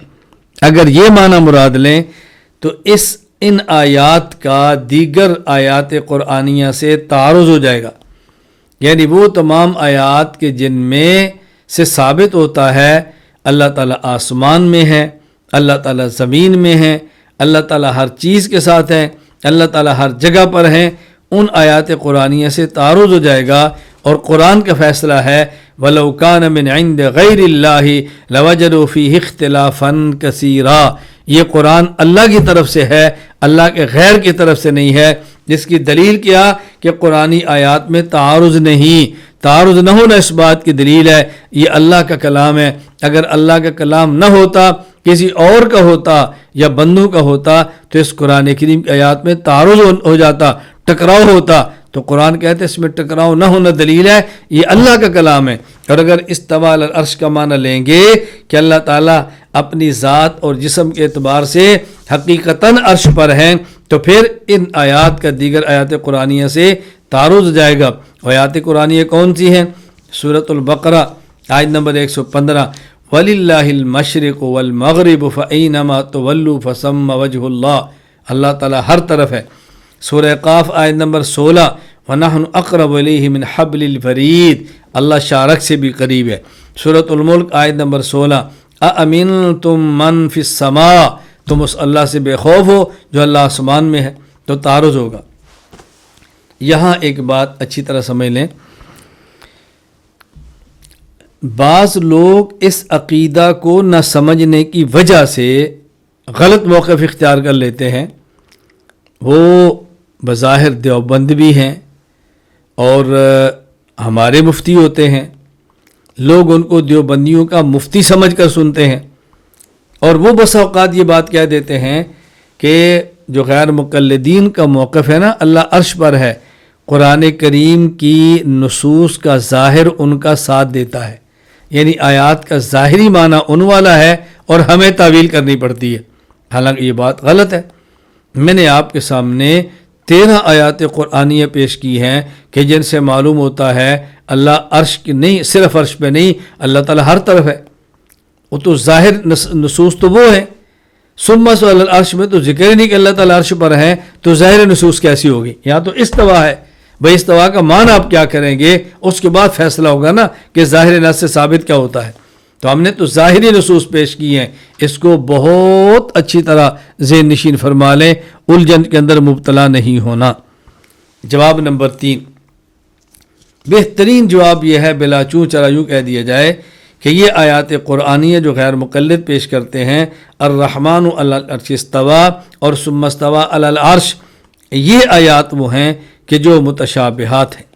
[SPEAKER 1] اگر یہ معنی مراد لیں تو ان آیات کا دیگر آیات قرآنیہ سے تعارض ہو جائے گا. یعنی وہ تمام آیات کے جن میں سے ثابت ہوتا ہے اللہ تعالیٰ آسمان میں ہے، اللہ تعالیٰ زمین میں ہے، اللہ تعالیٰ ہر چیز کے ساتھ ہے، اللہ تعالیٰ ہر جگہ پر ہیں، ان آیات قرآنیہ سے تعارض ہو جائے گا. اور قرآن کا فیصلہ ہے وَلَوْ كَانَ مِنْ عِنْدِ غَيْرِ اللَّهِ لَوَجَدُوا فِيهِ اخْتِلَافًا كَثِيرًا. یہ قرآن اللہ کی طرف سے ہے، اللہ کے غیر کی طرف سے نہیں ہے. جس کی دلیل کیا کہ قرآنی آیات میں تعارض نہیں، تعارض نہ ہونا اس بات کی دلیل ہے یہ اللہ کا کلام ہے. اگر اللہ کا کلام نہ ہوتا، کسی اور کا ہوتا یا بندوں کا ہوتا تو اس قرآن کریم کی آیات میں تعارض ہو جاتا، ٹکراؤ ہوتا. تو قرآن کہتے ہیں اس میں ٹکراؤ نہ ہونا دلیل ہے یہ اللہ کا کلام ہے. اور اگر استوا علی العرش کا معنی لیں گے کہ اللہ تعالیٰ اپنی ذات اور جسم کے اعتبار سے حقیقتاً عرش پر ہیں تو پھر ان آیات کا دیگر آیات قرآنیہ سے تعارض جائے گا. آیات قرآنیہ کون سی ہیں؟ سورۃ البقرہ آیت نمبر 115، وَلِلَّهِ الْمَشْرِقُ وَالْمَغْرِبُ فَأَيْنَمَا تُوَلُّوا فَثَمَّ وَجْهُ اللَّهِ، اللہ تعالیٰ ہر طرف ہے. سورہ قاف آیت نمبر 16، وَنَحْنُ أَقْرَبُ إِلَيْهِ مِنْ حَبْلِ الْوَرِيدِ، اللہ شارک سے بھی قریب ہے. سورۃ الملک آیت نمبر 16، أَأَمِنْتُم مَّن فِي السَّمَاءِ، تم اس اللہ سے بے خوف ہو جو اللہ آسمان میں ہے. تو تعارض ہوگا. یہاں ایک بات اچھی طرح سمجھ لیں، بعض لوگ اس عقیدہ کو نہ سمجھنے کی وجہ سے غلط موقف اختیار کر لیتے ہیں. وہ بظاہر دیوبند بھی ہیں اور ہمارے مفتی ہوتے ہیں، لوگ ان کو دیوبندیوں کا مفتی سمجھ کر سنتے ہیں، اور وہ بس اوقات یہ بات کہہ دیتے ہیں کہ جو غیر مقلدین کا موقف ہے نا اللہ عرش پر ہے، قرآن کریم کی نصوص کا ظاہر ان کا ساتھ دیتا ہے. یعنی آیات کا ظاہری معنی ان والا ہے اور ہمیں تعویل کرنی پڑتی ہے. حالانکہ یہ بات غلط ہے. میں نے آپ کے سامنے 13 آیات قرآنیہ پیش کی ہیں کہ جن سے معلوم ہوتا ہے اللہ عرش کی نہیں، صرف عرش پہ نہیں، اللہ تعالیٰ ہر طرف ہے۔ وہ تو ظاہر نصوص تو وہ ہیں، ثم استوى علی العرش میں تو ذکر ہی نہیں کہ اللہ تعالیٰ عرش پر ہے، تو ظاہر نصوص کیسی ہوگی؟ یہاں تو استوا ہے، بھائی استوا کا معنی آپ کیا کریں گے، اس کے بعد فیصلہ ہوگا نا کہ ظاہر نص سے ثابت کیا ہوتا ہے۔ تو ہم نے تو ظاہری نصوص پیش کی ہیں، اس کو بہت اچھی طرح ذہن نشین فرما لیں، الجھن کے اندر مبتلا نہیں ہونا۔ جواب نمبر 3، بہترین جواب یہ ہے، بلا چوں چرا یوں کہہ دیا جائے کہ یہ آیات قرآنیہ جو غیر مقلد پیش کرتے ہیں، الرحمن علی العرش استوى اور ثم استوى علی العرش، یہ آیات وہ ہیں کہ جو متشابہات ہیں۔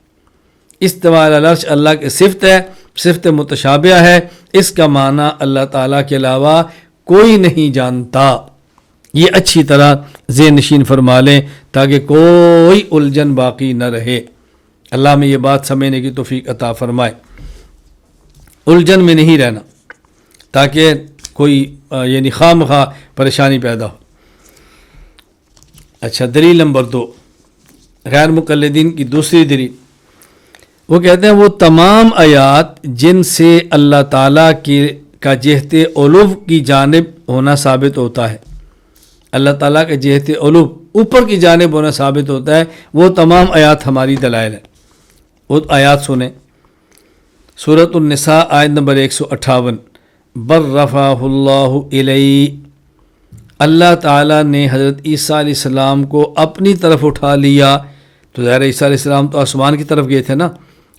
[SPEAKER 1] استوا علی العرش اللہ کی صفت ہے، صفت متشابہ ہے، اس کا معنی اللہ تعالیٰ کے علاوہ کوئی نہیں جانتا۔ یہ اچھی طرح ذہن نشین فرما لیں تاکہ کوئی الجھن باقی نہ رہے۔ اللہ میں یہ بات سمجھنے کی توفیق عطا فرمائے، الجھن میں نہیں رہنا تاکہ کوئی یعنی خواہ مخواہ پریشانی پیدا ہو۔ اچھا، دلیل نمبر 2، غیر مقلدین کی دوسری دلیل، وہ کہتے ہیں وہ تمام آیات جن سے اللہ تعالیٰ کا جہت علو کی جانب ہونا ثابت ہوتا ہے، اللہ تعالیٰ کا جہت علو اوپر کی جانب ہونا ثابت ہوتا ہے، وہ تمام آیات ہماری دلائل ہیں۔ وہ آیات سنیں، سورۃ النساء آیت نمبر 158، بل رفعہ اللہ الیہ، اللہ تعالیٰ نے حضرت عیسیٰ علیہ السلام کو اپنی طرف اٹھا لیا۔ تو ظاہر عیسیٰ علیہ السلام تو آسمان کی طرف گئے تھے نا،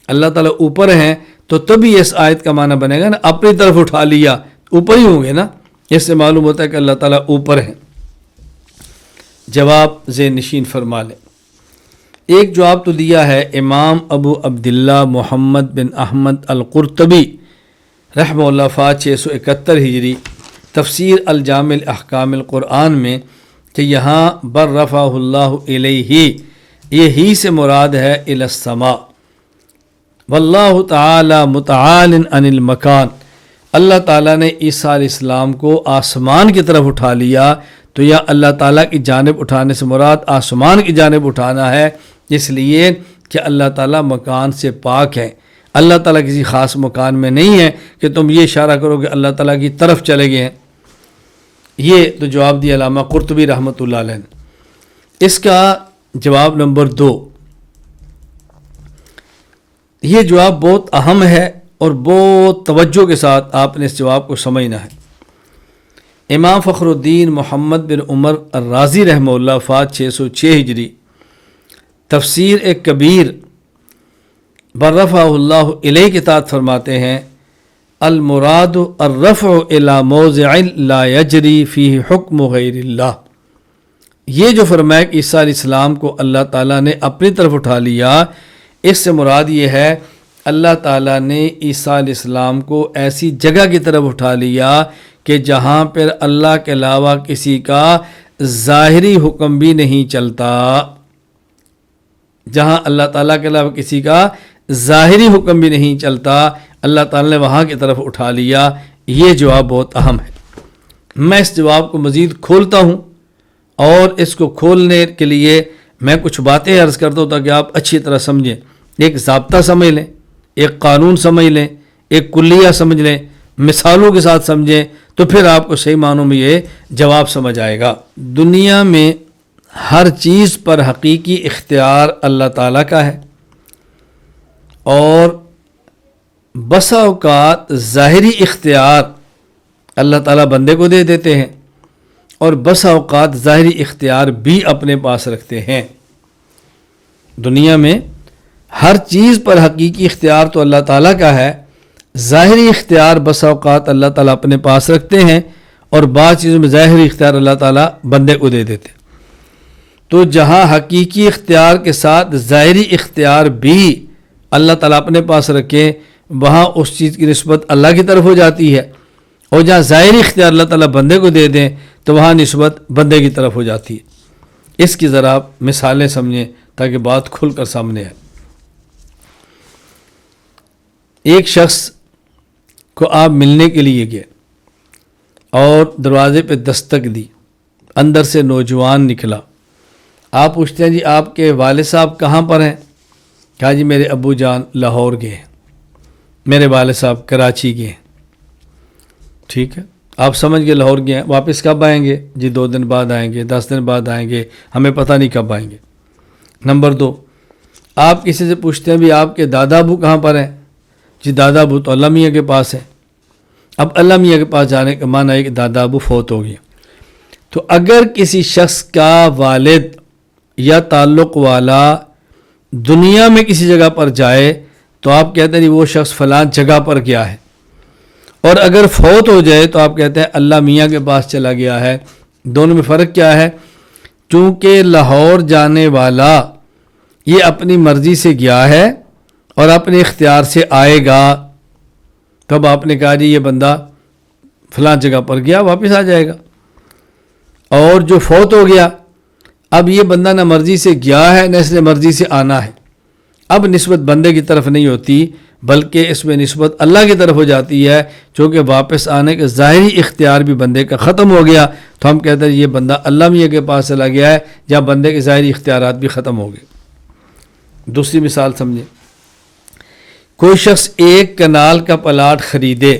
[SPEAKER 1] اللہ تعالیٰ اوپر ہیں، تو تبھی اس آیت کا معنی بنے گا نا اپنی طرف اٹھا لیا، اوپر ہی ہوں گے نا، اس سے معلوم ہوتا ہے کہ اللہ تعالیٰ اوپر ہیں۔ جواب ذہن نشین فرما لیں۔ ایک جواب تو دیا ہے امام ابو عبداللہ محمد بن احمد القرطبی رحمہ اللہ، وفات 671 ہجری، تفسیر الجامع احکام القرآن میں، کہ یہاں بر رفعہ اللہ الیہ، یہ ہی سے مراد ہے الی السماء، واللہ تعالی متعال عن المکان، اللہ تعالیٰ نے عیسیٰ علیہ السلام کو آسمان کی طرف اٹھا لیا، تو یا اللہ تعالیٰ کی جانب اٹھانے سے مراد آسمان کی جانب اٹھانا ہے، اس لیے کہ اللہ تعالیٰ مکان سے پاک ہے، اللہ تعالیٰ کسی خاص مکان میں نہیں ہے کہ تم یہ اشارہ کرو کہ اللہ تعالیٰ کی طرف چلے گئے ہیں۔ یہ تو جواب دیا علامہ قرطبی رحمۃ اللہ علیہ نے۔ اس کا جواب نمبر 2، یہ جواب بہت اہم ہے اور بہت توجہ کے ساتھ آپ نے اس جواب کو سمجھنا ہے۔ امام فخر الدین محمد بن عمر الرازی رحمہ اللہ، وفات 606 ہجری، تفسیر ایک کبیر برفع اللہ الیہ کے تحت فرماتے ہیں، المراد الرفع الی موضع لا یجری فیہ حکم غیر اللہ، یہ جو فرمایا کہ عیسیٰ علیہ السلام کو اللہ تعالیٰ نے اپنی طرف اٹھا لیا، اس سے مراد یہ ہے اللہ تعالیٰ نے عیسیٰ علیہ السلام کو ایسی جگہ کی طرف اٹھا لیا کہ جہاں پر اللہ کے علاوہ کسی کا ظاہری حکم بھی نہیں چلتا، جہاں اللہ تعالیٰ کے علاوہ کسی کا ظاہری حکم بھی نہیں چلتا، اللہ تعالیٰ نے وہاں کی طرف اٹھا لیا۔ یہ جواب بہت اہم ہے۔ میں اس جواب کو مزید کھولتا ہوں، اور اس کو کھولنے کے لیے میں کچھ باتیں عرض کرتا ہوں تاکہ آپ اچھی طرح سمجھیں، ایک ضابطہ سمجھ لیں، ایک قانون سمجھ لیں، ایک کلیہ سمجھ لیں، مثالوں کے ساتھ سمجھیں، تو پھر آپ کو صحیح معنوں میں یہ جواب سمجھ آئے گا۔ دنیا میں ہر چیز پر حقیقی اختیار اللہ تعالیٰ کا ہے، اور بسا اوقات ظاہری اختیار اللہ تعالیٰ بندے کو دے دیتے ہیں، اور بسا اوقات ظاہری اختیار بھی اپنے پاس رکھتے ہیں۔ دنیا میں ہر چیز پر حقیقی اختیار تو اللہ تعالیٰ کا ہے، ظاہری اختیار بسا اوقات اللہ تعالیٰ اپنے پاس رکھتے ہیں، اور بعض چیزوں میں ظاہری اختیار اللہ تعالیٰ بندے کو دے دیتے ہیں۔ تو جہاں حقیقی اختیار کے ساتھ ظاہری اختیار بھی اللہ تعالیٰ اپنے پاس رکھے، وہاں اس چیز کی نسبت اللہ کی طرف ہو جاتی ہے، اور جہاں ظاہری اختیار اللہ تعالیٰ بندے کو دے دیں تو وہاں نسبت بندے کی طرف ہو جاتی ہے۔ اس کی ذرا آپ مثالیں سمجھیں تاکہ بات کھل کر سامنے آئے۔ ایک شخص کو آپ ملنے کے لیے گئے اور دروازے پہ دستک دی، اندر سے نوجوان نکلا، آپ پوچھتے ہیں جی آپ کے والد صاحب کہاں پر ہیں؟ کہا جی میرے ابو جان لاہور گئے ہیں، میرے والد صاحب کراچی گئے ہیں۔ ٹھیک ہے، آپ سمجھ گئے لاہور گئے ہیں، واپس کب آئیں گے؟ جی 2 دن بعد آئیں گے، 10 دن بعد آئیں گے، ہمیں پتہ نہیں کب آئیں گے۔ نمبر 2، آپ کسی سے پوچھتے ہیں بھی آپ کے دادا ابو کہاں پر ہیں؟ جی دادا ابو تو اللہ میاں کے پاس ہے۔ اب اللہ میاں کے پاس جانے کا معنی ہے کہ دادا ابو فوت ہو گئے۔ تو اگر کسی شخص کا والد یا تعلق والا دنیا میں کسی جگہ پر جائے تو آپ کہتے ہیں جی وہ شخص فلاں جگہ پر گیا ہے، اور اگر فوت ہو جائے تو آپ کہتے ہیں اللہ میاں کے پاس چلا گیا ہے۔ دونوں میں فرق کیا ہے؟ چونکہ لاہور جانے والا یہ اپنی مرضی سے گیا ہے اور اپنے اختیار سے آئے گا، تب آپ نے کہا جی یہ بندہ فلاں جگہ پر گیا، واپس آ جائے گا۔ اور جو فوت ہو گیا، اب یہ بندہ نہ مرضی سے گیا ہے نہ اس نے مرضی سے آنا ہے، اب نسبت بندے کی طرف نہیں ہوتی بلکہ اس میں نسبت اللہ کی طرف ہو جاتی ہے، چونکہ واپس آنے کا ظاہری اختیار بھی بندے کا ختم ہو گیا، تو ہم کہتے ہیں یہ بندہ اللہ میاں کے پاس چلا گیا ہے، جہاں بندے کے ظاہری اختیارات بھی ختم ہو گئے۔ دوسری مثال سمجھیں، کوئی شخص 1 کنال کا پلاٹ خریدے،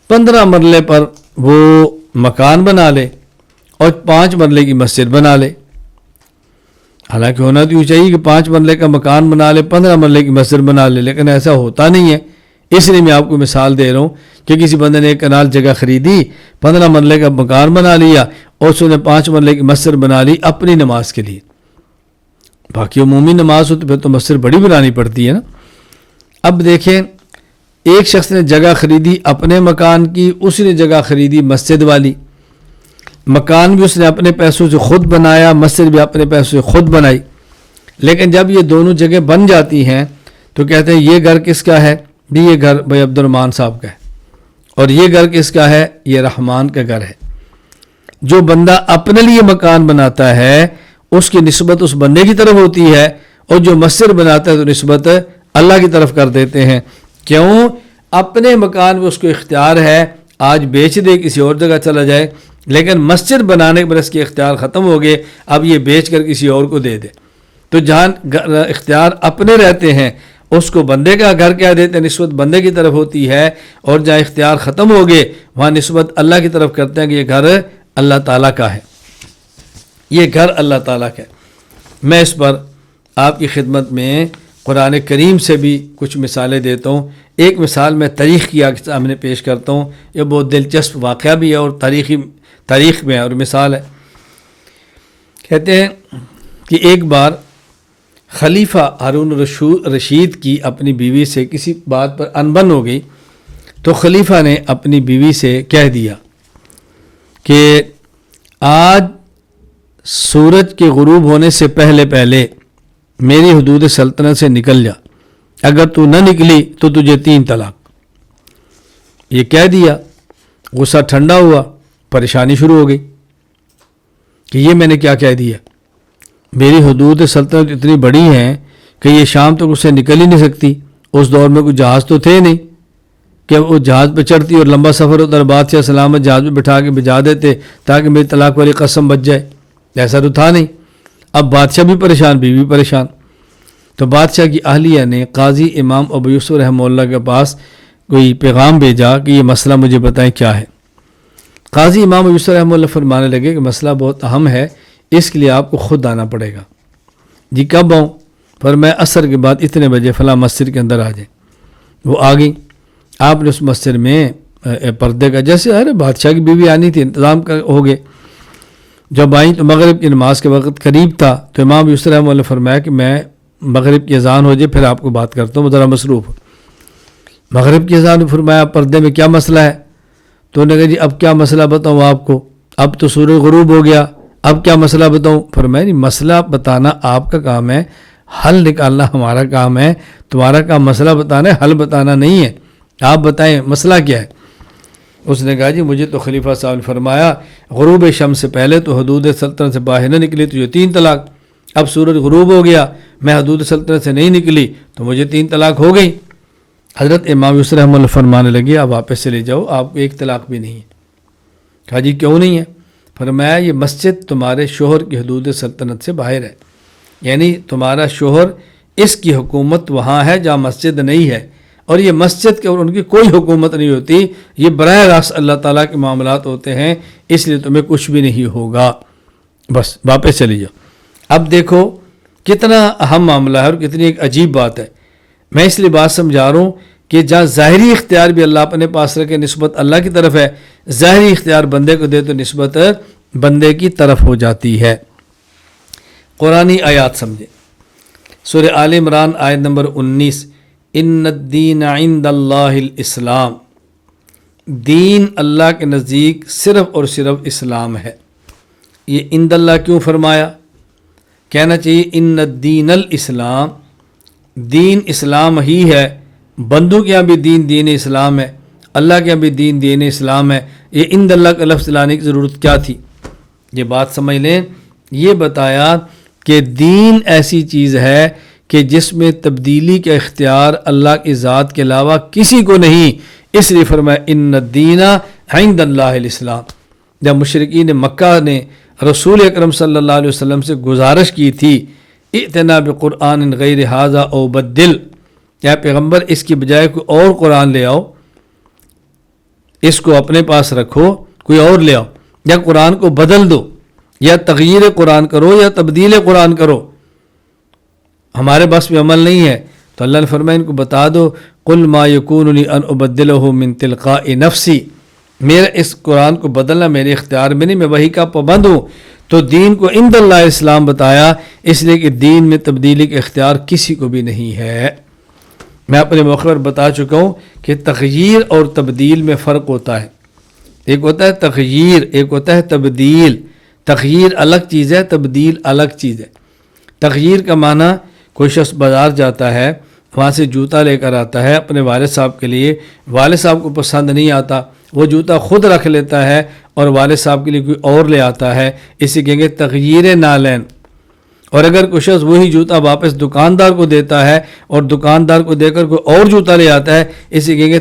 [SPEAKER 1] 15 مرلے پر وہ مکان بنا لے اور 5 مرلے کی مسجد بنا لے۔ حالانکہ ہونا تو یہ چاہیے کہ 5 مرلے کا مکان بنا لے، 15 مرلے کی مسجد بنا لے، لیکن ایسا ہوتا نہیں ہے۔ اس لیے میں آپ کو مثال دے رہا ہوں کہ کسی بندے نے 1 کنال جگہ خریدی، 15 مرلے کا مکان بنا لیا اور اس نے 5 مرلے کی مسجد بنا لی اپنی نماز کے لیے۔ باقی عمومی نماز ہو تو پھر تو مسجد بڑی بنانی پڑتی ہے نا۔ اب دیکھیں، ایک شخص نے جگہ خریدی اپنے مکان کی، اس نے جگہ خریدی مسجد والی، مکان بھی اس نے اپنے پیسوں سے خود بنایا، مسجد بھی اپنے پیسوں سے خود بنائی، لیکن جب یہ دونوں جگہ بن جاتی ہیں تو کہتے ہیں یہ گھر کس کا ہے؟ بھی یہ گھر بھائی عبد الرحمن صاحب کا ہے، اور یہ گھر کس کا ہے؟ یہ رحمان کا گھر ہے۔ جو بندہ اپنے لیے مکان بناتا ہے اس کی نسبت اس بندے کی طرف ہوتی ہے، اور جو مسجد بناتا ہے تو نسبت اللہ کی طرف کر دیتے ہیں۔ کیوں؟ اپنے مکان میں اس کو اختیار ہے، آج بیچ دے کسی اور جگہ چلا جائے، لیکن مسجد بنانے پر اس کے اختیار ختم ہو گئے، اب یہ بیچ کر کسی اور کو دے دے۔ تو جہاں اختیار اپنے رہتے ہیں اس کو بندے کا گھر کہہ دیتے ہیں، نسبت بندے کی طرف ہوتی ہے، اور جہاں اختیار ختم ہو گئے وہاں نسبت اللہ کی طرف کرتے ہیں کہ یہ گھر اللہ تعالیٰ کا ہے، یہ گھر اللہ تعالیٰ کا ہے۔ میں اس پر آپ کی خدمت میں قرآن کریم سے بھی کچھ مثالیں دیتا ہوں۔ ایک مثال میں تاریخ کی آپ کے سامنے پیش کرتا ہوں، یہ بہت دلچسپ واقعہ بھی ہے اور تاریخ میں اور مثال ہے۔ کہتے ہیں کہ ایک بار خلیفہ ہارون رشید کی اپنی بیوی سے کسی بات پر انبن ہو گئی، تو خلیفہ نے اپنی بیوی سے کہہ دیا کہ آج سورج کے غروب ہونے سے پہلے پہلے میری حدود سلطنت سے نکل جا، اگر تو نہ نکلی تو تجھے 3 طلاق۔ یہ کہہ دیا، غصہ ٹھنڈا ہوا، پریشانی شروع ہو گئی کہ یہ میں نے کیا کہہ دیا، میری حدود سلطنت اتنی بڑی ہیں کہ یہ شام تک اس سے نکل ہی نہیں سکتی۔ اس دور میں کوئی جہاز تو تھے نہیں کہ وہ جہاز پہ چڑھتی اور لمبا سفر ہوتا اور بادشاہ سلامت جہاز پہ بٹھا کے بھجا دیتے تاکہ میری طلاق والی قسم بچ جائے، ایسا تو تھا نہیں۔ اب بادشاہ بھی پریشان، بیوی بھی پریشان۔ تو بادشاہ کی اہلیہ نے قاضی امام ابو یوسف رحمہ اللہ کے پاس کوئی پیغام بھیجا کہ یہ مسئلہ مجھے بتائیں کیا ہے۔ قاضی امام ابو یوسف رحمہ اللہ فرمانے لگے کہ مسئلہ بہت اہم ہے، اس کے لیے آپ کو خود آنا پڑے گا۔ جی کب آؤں؟ پر میں عصر کے بعد اتنے بجے فلاں مسجد کے اندر آ جائیں۔ وہ آ گئی، آپ نے اس مسجد میں پردے کا، جیسے ارے بادشاہ کی بیوی آنی تھی، انتظام ہو گئے۔ جب آئیں تو مغرب کی نماز کے وقت قریب تھا، تو امام یوسف رحمہ اللہ فرمایا کہ میں مغرب کی اذان ہو جائے پھر آپ کو بات کرتا ہوں، ذرا مصروف۔ مغرب کی اذان فرمایا پردے میں کیا مسئلہ ہے؟ تو انہوں نے کہا جی اب کیا مسئلہ بتاؤں آپ کو، اب تو سورج غروب ہو گیا، اب کیا مسئلہ بتاؤں؟ فرمایا نہیں، مسئلہ بتانا آپ کا کام ہے، حل نکالنا ہمارا کام ہے، تمہارا کام مسئلہ بتانا ہے، حل بتانا نہیں ہے، آپ بتائیں مسئلہ کیا ہے؟ اس نے کہا جی مجھے تو خلیفہ صاحب نے فرمایا غروب شمس سے پہلے تو حدود سلطنت سے باہر نہ نکلی تو یہ 3 طلاق، اب سورج غروب ہو گیا میں حدود سلطنت سے نہیں نکلی تو مجھے 3 طلاق ہو گئی۔ حضرت امام یوسف رحمہ اللہ فرمانے لگے اب واپس چلے جاؤ، آپ کو 1 طلاق بھی نہیں ہے۔ کہا جی کیوں نہیں ہے؟ فرمایا یہ مسجد تمہارے شوہر کی حدود سلطنت سے باہر ہے، یعنی تمہارا شوہر اس کی حکومت وہاں ہے جہاں مسجد نہیں ہے، اور یہ مسجد کے اور ان کی کوئی حکومت نہیں ہوتی، یہ براہ راست اللہ تعالیٰ کے معاملات ہوتے ہیں، اس لیے تمہیں کچھ بھی نہیں ہوگا۔ بس واپس چلی جاؤ۔ اب دیکھو کتنا اہم معاملہ ہے اور کتنی ایک عجیب بات ہے۔ میں اس لیے بات سمجھا رہا ہوں کہ جہاں ظاہری اختیار بھی اللہ اپنے پاس رکھے نسبت اللہ کی طرف ہے، ظاہری اختیار بندے کو دے تو نسبت بندے کی طرف ہو جاتی ہے۔ قرآنی آیات سمجھیں، سورہ آل عمران آیت نمبر 19، ان الدین عند اللہ الاسلام، دین اللہ کے نزدیک صرف اور صرف اسلام ہے۔ یہ عند اللہ کیوں فرمایا؟ کہنا چاہیے ان الدین الاسلام، دین اسلام ہی ہے، بندوں کے یہاں بھی دین اسلام ہے، اللہ کے یہاں بھی دین اسلام ہے، یہ عند اللہ کا لفظ لانے کی ضرورت کیا تھی؟ یہ بات سمجھ لیں، یہ بتایا کہ دین ایسی چیز ہے کہ جس میں تبدیلی کا اختیار اللہ کی ذات کے علاوہ کسی کو نہیں، اس لیے فرمایا ان الدین عند اللہ الاسلام۔ جب مشرکین مکہ نے رسول اکرم صلی اللہ علیہ وسلم سے گزارش کی تھی ائتنا بقرآن غیر ھذا او بدل، یا پیغمبر اس کی بجائے کوئی اور قرآن لے آؤ، اس کو اپنے پاس رکھو، کوئی اور لے آؤ، یا قرآن کو بدل دو، یا تغییر قرآن کرو یا تبدیل قرآن کرو، ہمارے بس میں عمل نہیں ہے۔ تو اللہ نے فرمایا ان کو بتا دو قل ما یکون لی ان ابدلہ من تلقاء نفسی، میرا اس قرآن کو بدلنا میرے اختیار میں نہیں، میں وحی کا پابند ہوں۔ تو دین کو عند اللہ اسلام بتایا اس لیے کہ دین میں تبدیلی کا اختیار کسی کو بھی نہیں ہے۔ میں اپنے موقع پر بتا چکا ہوں کہ تغییر اور تبدیل میں فرق ہوتا ہے، ایک ہوتا ہے تغییر، ایک ہوتا ہے تبدیل۔ تغییر الگ چیز ہے، تبدیل الگ چیز ہے۔ تغییر کا معنی کوئی شخص بازار جاتا ہے، وہاں سے جوتا لے کر آتا ہے اپنے والد صاحب کے لیے، والد صاحب کو پسند نہیں آتا، وہ جوتا خود رکھ لیتا ہے اور والد صاحب کے لیے کوئی اور لے آتا ہے، اسے کہیں گے تغییر نالین۔ اور اگر کوئی شخص وہی جوتا واپس دکاندار کو دیتا ہے اور دکاندار کو دے کر کوئی اور جوتا لے آتا ہے، اسے کہیں گے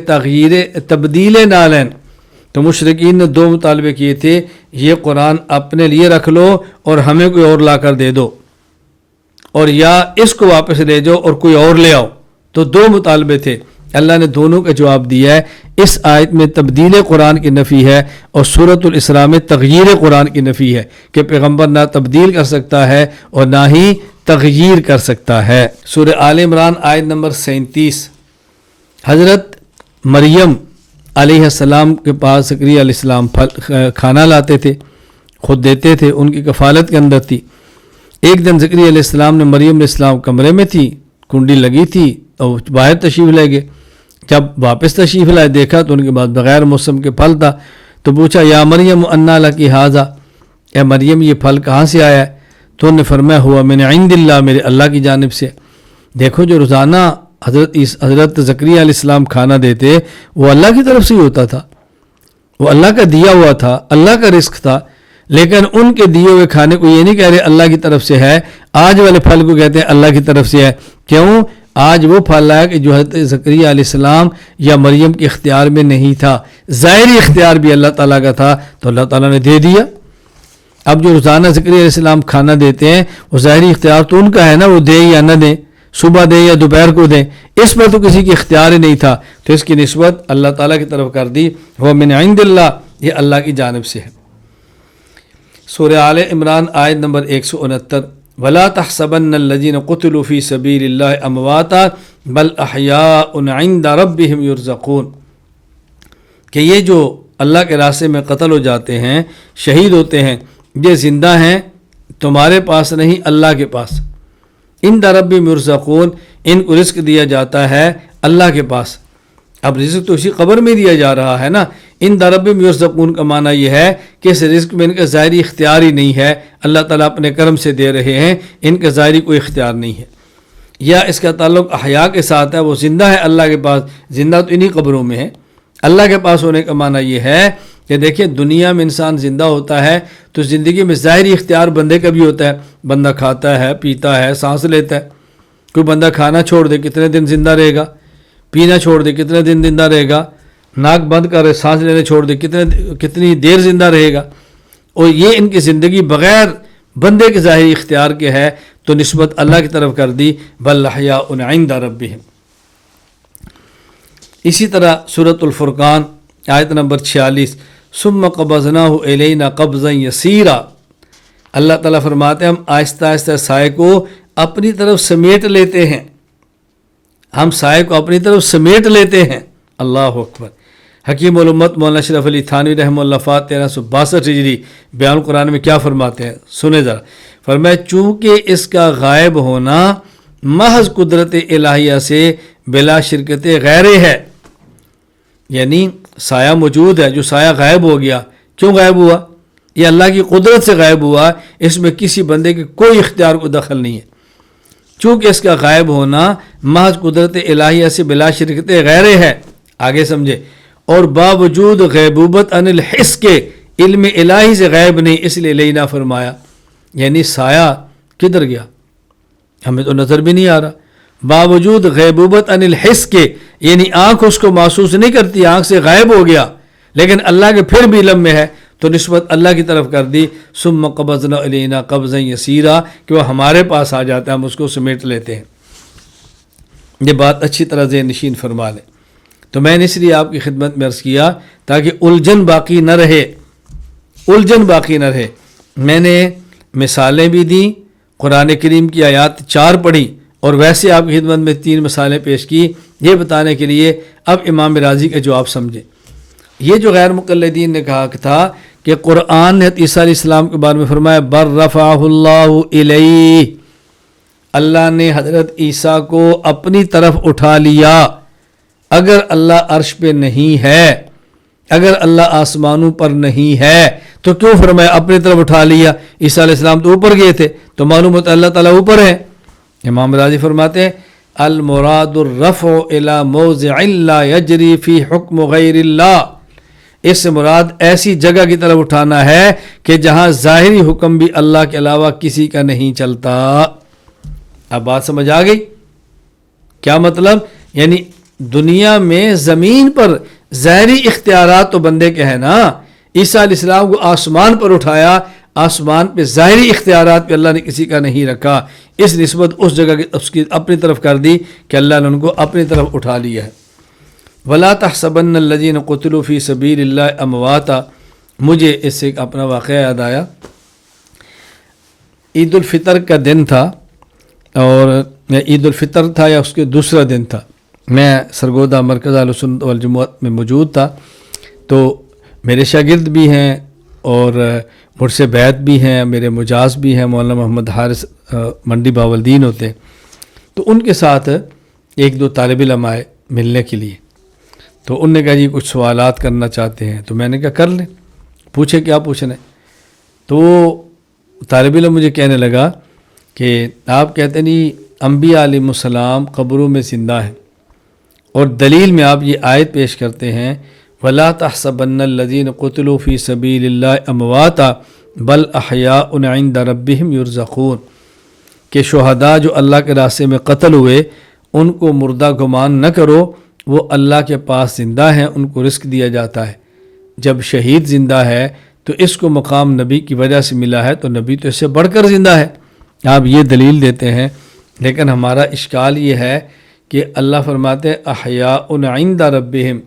[SPEAKER 1] تبدیل نالین۔ تو مشرکین نے دو مطالبے کیے تھے، یہ قرآن اپنے لیے رکھ لو اور ہمیں کوئی اور لا کر دے دو، اور یا اس کو واپس لے جاؤ اور کوئی اور لے آؤ۔ تو دو مطالبے تھے، اللہ نے دونوں کا جواب دیا ہے۔ اس آیت میں تبدیل قرآن کی نفی ہے اور سورۃ الاسراء میں تغییر قرآن کی نفی ہے کہ پیغمبر نہ تبدیل کر سکتا ہے اور نہ ہی تغییر کر سکتا ہے۔ سورہ آل عمران آیت نمبر 37، حضرت مریم علیہ السلام کے پاس زکریا علیہ السلام کھانا لاتے تھے، خود دیتے تھے، ان کی کفالت کے اندر تھی۔ ایک دن زکریا علیہ السلام نے مریم علیہ السلام کمرے میں تھی، کنڈی لگی تھی اور باہر تشریف لے گئے۔ جب واپس تشریف لائے دیکھا تو ان کے بعد بغیر موسم کے پھل تھا، تو پوچھا یا مریم انا لکی ھذا، اے مریم یہ پھل کہاں سے آیا ہے؟ تو انہوں نے فرمایا ہوا من عند اللہ، میرے اللہ کی جانب سے۔ دیکھو جو روزانہ حضرت زکریا علیہ السلام کھانا دیتے وہ اللہ کی طرف سے ہی ہوتا تھا، وہ اللہ کا دیا ہوا تھا، اللہ کا رزق تھا، لیکن ان کے دیے ہوئے کھانے کو یہ نہیں کہہ رہے اللہ کی طرف سے ہے، آج والے پھل کو کہتے ہیں اللہ کی طرف سے ہے۔ کیوں؟ آج وہ پھل آیا کہ جو حضرت زکریا علیہ السلام یا مریم کے اختیار میں نہیں تھا، ظاہری اختیار بھی اللہ تعالیٰ کا تھا، تو اللہ تعالیٰ نے دے دیا۔ اب جو روزانہ زکریا علیہ السلام کھانا دیتے ہیں وہ ظاہری اختیار تو ان کا ہے نا، وہ دے یا نہ دیں، صبح دیں یا دوپہر کو دیں، اس پر تو کسی کی اختیار ہی نہیں تھا، تو اس کی نسبت اللہ تعالیٰ کی طرف کر دی، وہ من عند اللہ، یہ اللہ کی جانب سے ہے۔ سورہ آل عمران آیت نمبر 169، وَلَا تَحْسَبَنَّ الَّذِينَ قُتِلُوا فِي سَبِيلِ اللَّهِ أَمْوَاتًا بَلْ أَحْيَاءٌ عِندَ رَبِّهِمْ يُرْزَقُونَ، کہ یہ جو اللہ کے راستے میں قتل ہو جاتے ہیں، شہید ہوتے ہیں، یہ زندہ ہیں تمہارے پاس نہیں، اللہ کے پاس۔ عند ربِّهِمْ يُرْزَقُونَ، ان کو رزق دیا جاتا ہے اللہ کے پاس۔ اب رزق تو اسی قبر میں دیا جا رہا ہے نا۔ عند ربِّهِمْ يُرْزَقُونَ کا معنی یہ ہے کہ اس رزق میں ان کا ظاہری اختیار ہی نہیں ہے، اللہ تعالیٰ اپنے کرم سے دے رہے ہیں، ان کا ظاہری کوئی اختیار نہیں ہے۔ یا اس کا تعلق احیاء کے ساتھ ہے، وہ زندہ ہے اللہ کے پاس، زندہ تو انہی قبروں میں ہے۔ اللہ کے پاس ہونے کا معنی یہ ہے کہ دیکھیں دنیا میں انسان زندہ ہوتا ہے تو زندگی میں ظاہری اختیار بندے کا بھی ہوتا ہے، بندہ کھاتا ہے، پیتا ہے، سانس لیتا ہے۔ کوئی بندہ کھانا چھوڑ دے کتنے دن زندہ رہے گا، پینا چھوڑ دے کتنے دن زندہ رہے گا، ناک بند کر سانس لینے چھوڑ دے کتنی دیر زندہ رہے گا۔ اور یہ ان کی زندگی بغیر بندے کے ظاہری اختیار کے ہے تو نسبت اللہ کی طرف کر دی، بل احیاء عند ربہم۔ اسی طرح سورۃ الفرقان آیت نمبر 46، ثم قبضناہ الینا قبضا یسیرا، اللہ تعالیٰ فرماتے ہیں ہم آہستہ آہستہ سائے کو اپنی طرف سمیٹ لیتے ہیں، ہم سائے کو اپنی طرف سمیٹ لیتے ہیں۔ اللہ اکبر۔ حکیم الامت مولانا اشرف علی تھانوی رحمہ اللہ فات 1362 ہجری بیان قرآن میں کیا فرماتے ہیں، سنیں ذرا۔ فرمایا چونکہ اس کا غائب ہونا محض قدرت الہیہ سے بلا شرکت غیر ہے، یعنی سایہ موجود ہے، جو سایہ غائب ہو گیا، کیوں غائب ہوا؟ یہ اللہ کی قدرت سے غائب ہوا، اس میں کسی بندے کے کوئی اختیار کو دخل نہیں ہے۔ چونکہ اس کا غائب ہونا محض قدرت الہیہ سے بلا شرکت غیر ہے، آگے سمجھے، اور باوجود غیبوبت عن الحس کے علم الہی سے غائب نہیں، اس لیے لینا فرمایا، یعنی سایہ کدھر گیا، ہمیں تو نظر بھی نہیں آ رہا، باوجود غیبوبت عن الحس کے، یعنی آنکھ اس کو محسوس نہیں کرتی، آنکھ سے غائب ہو گیا، لیکن اللہ کے پھر بھی علم میں ہے تو نسبت اللہ کی طرف کر دی، ثم قبضنا الینا قبضا یسیرا، کہ وہ ہمارے پاس آ جاتا ہے، ہم اس کو سمیٹ لیتے ہیں۔ یہ بات اچھی طرح ذہن نشین فرما لیں۔ تو میں نے اس لیے آپ کی خدمت میں عرض کیا تاکہ الجھن باقی نہ رہے، الجھن باقی نہ رہے۔ میں نے مثالیں بھی دیں، قرآن کریم کی آیات 4 پڑھی، اور ویسے آپ کی خدمت میں 3 مثالیں پیش کی، یہ بتانے کے لیے اب امام راضی کا جواب سمجھیں۔ یہ جو غیر مقلدین نے کہا تھا کہ قرآن نے عیسیٰ علیہ السلام کے بارے میں فرمایا بر رفعہ اللہ الیہ، اللہ نے حضرت عیسیٰ کو اپنی طرف اٹھا لیا۔ اگر اللہ عرش پہ نہیں ہے، اگر اللہ آسمانوں پر نہیں ہے تو کیوں فرمایا اپنی طرف اٹھا لیا؟ عیسیٰ علیہ السلام تو اوپر گئے تھے، تو معلوم ہوتا ہے اللہ تعالیٰ اوپر ہے۔ امام راضی فرماتے ہیں المراد الرفع الى موضع لا یجری فی حکم غیر اللہ، اس سے مراد ایسی جگہ کی طرف اٹھانا ہے کہ جہاں ظاہری حکم بھی اللہ کے علاوہ کسی کا نہیں چلتا۔ اب بات سمجھ آ گئی؟ کیا مطلب؟ یعنی دنیا میں زمین پر ظاہری اختیارات تو بندے کے ہیں نا، عیسیٰ علیہ السلام کو آسمان پر اٹھایا، آسمان پہ ظاہری اختیارات پہ اللہ نے کسی کا نہیں رکھا، اس نسبت اس جگہ اس کی اپنی طرف کر دی کہ اللہ نے ان کو اپنی طرف اٹھا لیا ہے۔ وَلَا تَحْسَبَنَّ الَّذِينَ قُتِلُوا فِي سَبِيلِ اللَّهِ أَمْوَاتًا، مجھے اس سے ایک اپنا واقعہ یاد آیا۔ عید الفطر کا دن تھا، اور عید الفطر تھا یا اس کے دوسرا دن تھا، میں سرگودہ مرکز اہل سنت والجماعت میں موجود تھا، تو میرے شاگرد بھی ہیں اور مجھ سے بیعت بھی ہیں، میرے مجاز بھی ہیں، مولانا محمد حارث منڈی باولدین ہوتے، تو ان کے ساتھ 1-2 طالب علم آئے ملنے کے لیے، تو ان نے کہا جی کچھ سوالات کرنا چاہتے ہیں، تو میں نے کہا کر لیں، پوچھے کیا پوچھنا ہے۔ تو طالب علم مجھے کہنے لگا کہ آپ کہتے نہیں انبیاء علیہ السلام قبروں میں زندہ ہیں، اور دلیل میں آپ یہ آیت پیش کرتے ہیں وَلَا تَحْسَبَنَّ الَّذِينَ قُتِلُوا فِي سَبِيلِ اللَّهِ أَمْوَاتًا بَلْ أَحْيَاءٌ عِندَ رَبِّهِمْ يُرْزَقُونَ، کہ شہداء جو اللہ کے راستے میں قتل ہوئے ان کو مردہ گمان نہ کرو، وہ اللہ کے پاس زندہ ہیں، ان کو رزق دیا جاتا ہے۔ جب شہید زندہ ہے تو اس کو مقام نبی کی وجہ سے ملا ہے، تو نبی تو اس سے بڑھ کر زندہ ہے، آپ یہ دلیل دیتے ہیں۔ لیکن ہمارا اشکال یہ ہے کہ اللہ فرماتے ہیں احیاء عند ربہم،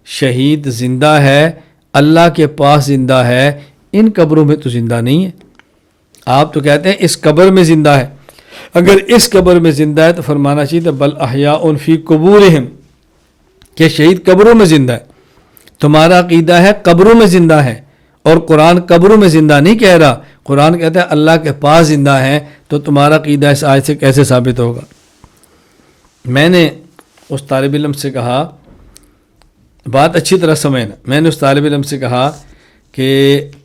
[SPEAKER 1] شہید زندہ ہے، اللہ کے پاس زندہ ہے، ان قبروں میں تو زندہ نہیں ہے۔ آپ تو کہتے ہیں اس قبر میں زندہ ہے، اگر اس قبر میں زندہ ہے تو فرمانا چاہیے بل احیاء فی قبورہم، کہ شہید قبروں میں زندہ ہے۔ تمہارا عقیدہ ہے قبروں میں زندہ ہے، اور قرآن قبروں میں زندہ نہیں کہہ رہا، قرآن کہتا ہے اللہ کے پاس زندہ ہیں، تو تمہارا عقیدہ اس آیت سے کیسے ثابت ہوگا؟ میں نے اس طالب علم سے کہا، بات اچھی طرح سمجھنا، میں نے اس طالب علم سے کہا کہ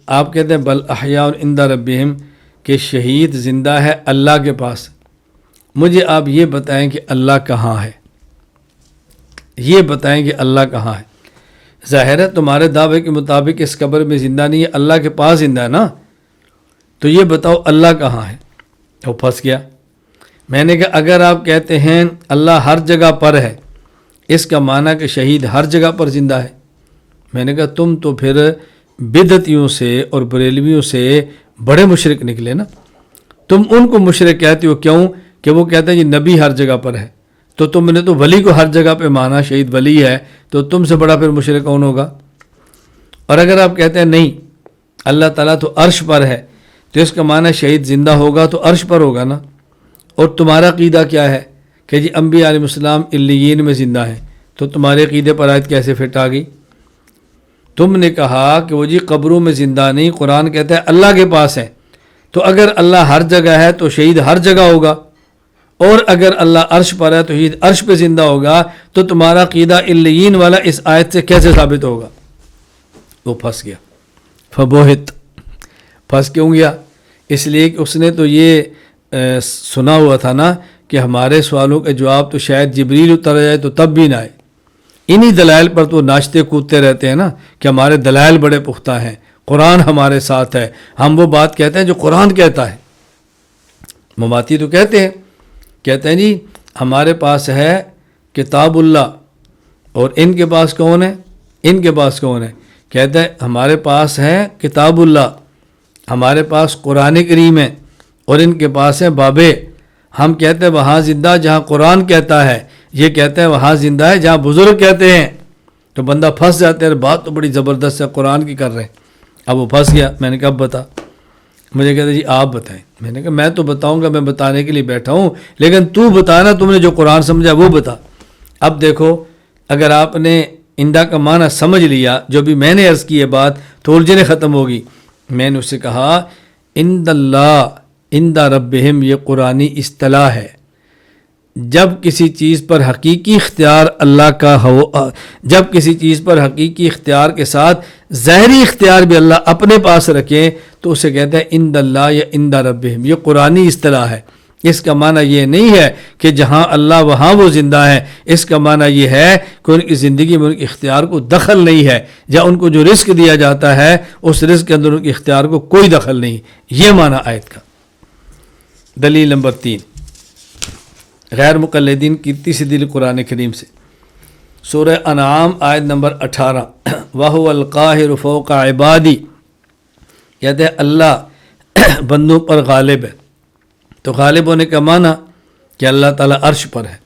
[SPEAKER 1] آپ کہتے ہیں بل احیاء عند ربہم، کہ شہید زندہ ہے اللہ کے پاس، مجھے آپ یہ بتائیں کہ اللہ کہاں ہے، یہ بتائیں کہ اللہ کہاں ہے۔ ظاہر ہے تمہارے دعوے کے مطابق اس قبر میں زندہ نہیں ہے، اللہ کے پاس زندہ ہے نا، تو یہ بتاؤ اللہ کہاں ہے؟ وہ پھنس گیا۔ میں نے کہا اگر آپ کہتے ہیں اللہ ہر جگہ پر ہے، اس کا معنی کہ شہید ہر جگہ پر زندہ ہے۔ میں نے کہا تم تو پھر بدعتیوں سے اور بریلویوں سے بڑے مشرک نکلے نا. تم ان کو مشرک کہتے ہو، کیوں؟ کہ وہ کہتے ہیں جی نبی ہر جگہ پر ہے، تو تم نے تو ولی کو ہر جگہ پہ مانا، شہید ولی ہے، تو تم سے بڑا پھر مشرک کون ہوگا؟ اور اگر آپ کہتے ہیں نہیں اللہ تعالیٰ تو عرش پر ہے، تو اس کا معنی شہید زندہ ہوگا تو عرش پر ہوگا نا. اور تمہارا عقیدہ کیا ہے کہ جی انبیاء علیہ السلام علیین میں زندہ ہیں، تو تمہارے عقیدے پر آیت کیسے فٹ آ گئی؟ تم نے کہا کہ وہ جی قبروں میں زندہ نہیں، قرآن کہتا ہے اللہ کے پاس ہے، تو اگر اللہ ہر جگہ ہے تو شہید ہر جگہ ہوگا، اور اگر اللہ عرش پر ہے تو شہید عرش پہ زندہ ہوگا، تو تمہارا عقیدہ علیین والا اس آیت سے کیسے ثابت ہوگا؟ وہ پھنس گیا. فبوہت، پھنس کیوں گیا؟ اس لیے کہ اس نے تو یہ سنا ہوا تھا نا کہ ہمارے سوالوں کا جواب تو شاید جبریل اتر جائے تو تب بھی نہ آئے. انہی دلائل پر تو ناچتے کودتے رہتے ہیں نا کہ ہمارے دلائل بڑے پختہ ہیں، قرآن ہمارے ساتھ ہے، ہم وہ بات کہتے ہیں جو قرآن کہتا ہے. مماتی تو کہتے ہیں جی ہمارے پاس ہے کتاب اللہ، اور ان کے پاس کون ہے؟ ان کے پاس کون ہے؟ کہتا ہے ہمارے پاس ہے کتاب اللہ، ہمارے پاس قرآن کریم ہے، اور ان کے پاس ہے بابے. ہم کہتے ہیں وہاں زندہ جہاں قرآن کہتا ہے، یہ کہتے ہیں وہاں زندہ ہے جہاں بزرگ کہتے ہیں. تو بندہ پھنس جاتا ہے، بات تو بڑی زبردست ہے قرآن کی کر رہے ہیں. اب وہ پھنس گیا. میں نے کہا اب بتا. مجھے کہتے جی آپ بتائیں. میں نے کہا میں تو بتاؤں گا، میں بتانے کے لیے بیٹھا ہوں، لیکن تو بتانا، تم نے جو قرآن سمجھا وہ بتا. اب دیکھو اگر آپ نے اندہ کا معنی سمجھ لیا، جو بھی میں نے عرض کی ہے بات، تو الجھنیں ختم ہوگی. میں نے اس سے کہا اند اللہ اندہ ربہم، یہ قرآنی اصطلاح ہے. جب کسی چیز پر حقیقی اختیار اللہ کا ہو، جب کسی چیز پر حقیقی اختیار کے ساتھ ظاہری اختیار بھی اللہ اپنے پاس رکھیں تو اسے کہتے ہیں اند اللہ یا اندہ ربہم. یہ قرآنی اصطلاح ہے. اس کا معنی یہ نہیں ہے کہ جہاں اللہ وہاں وہ زندہ ہے. اس کا معنی یہ ہے کہ ان کی زندگی میں ان کے اختیار کو دخل نہیں ہے، یا ان کو جو رزق دیا جاتا ہے اس رزق کے اندر ان کے اختیار کو کوئی دخل نہیں. یہ معنی آیت کا. دلیل نمبر 3 غیر مقلدین کی تیسری دلیل قرآن کریم سے، سورہ انعام آیت نمبر 18 وَهُوَ الْقَاهِرُ فَوْقَ عِبَادِهِ. کہتے ہیں اللہ بندوں پر غالب ہے. تو غالب ہونے کا معنی کہ اللہ تعالیٰ عرش پر ہے.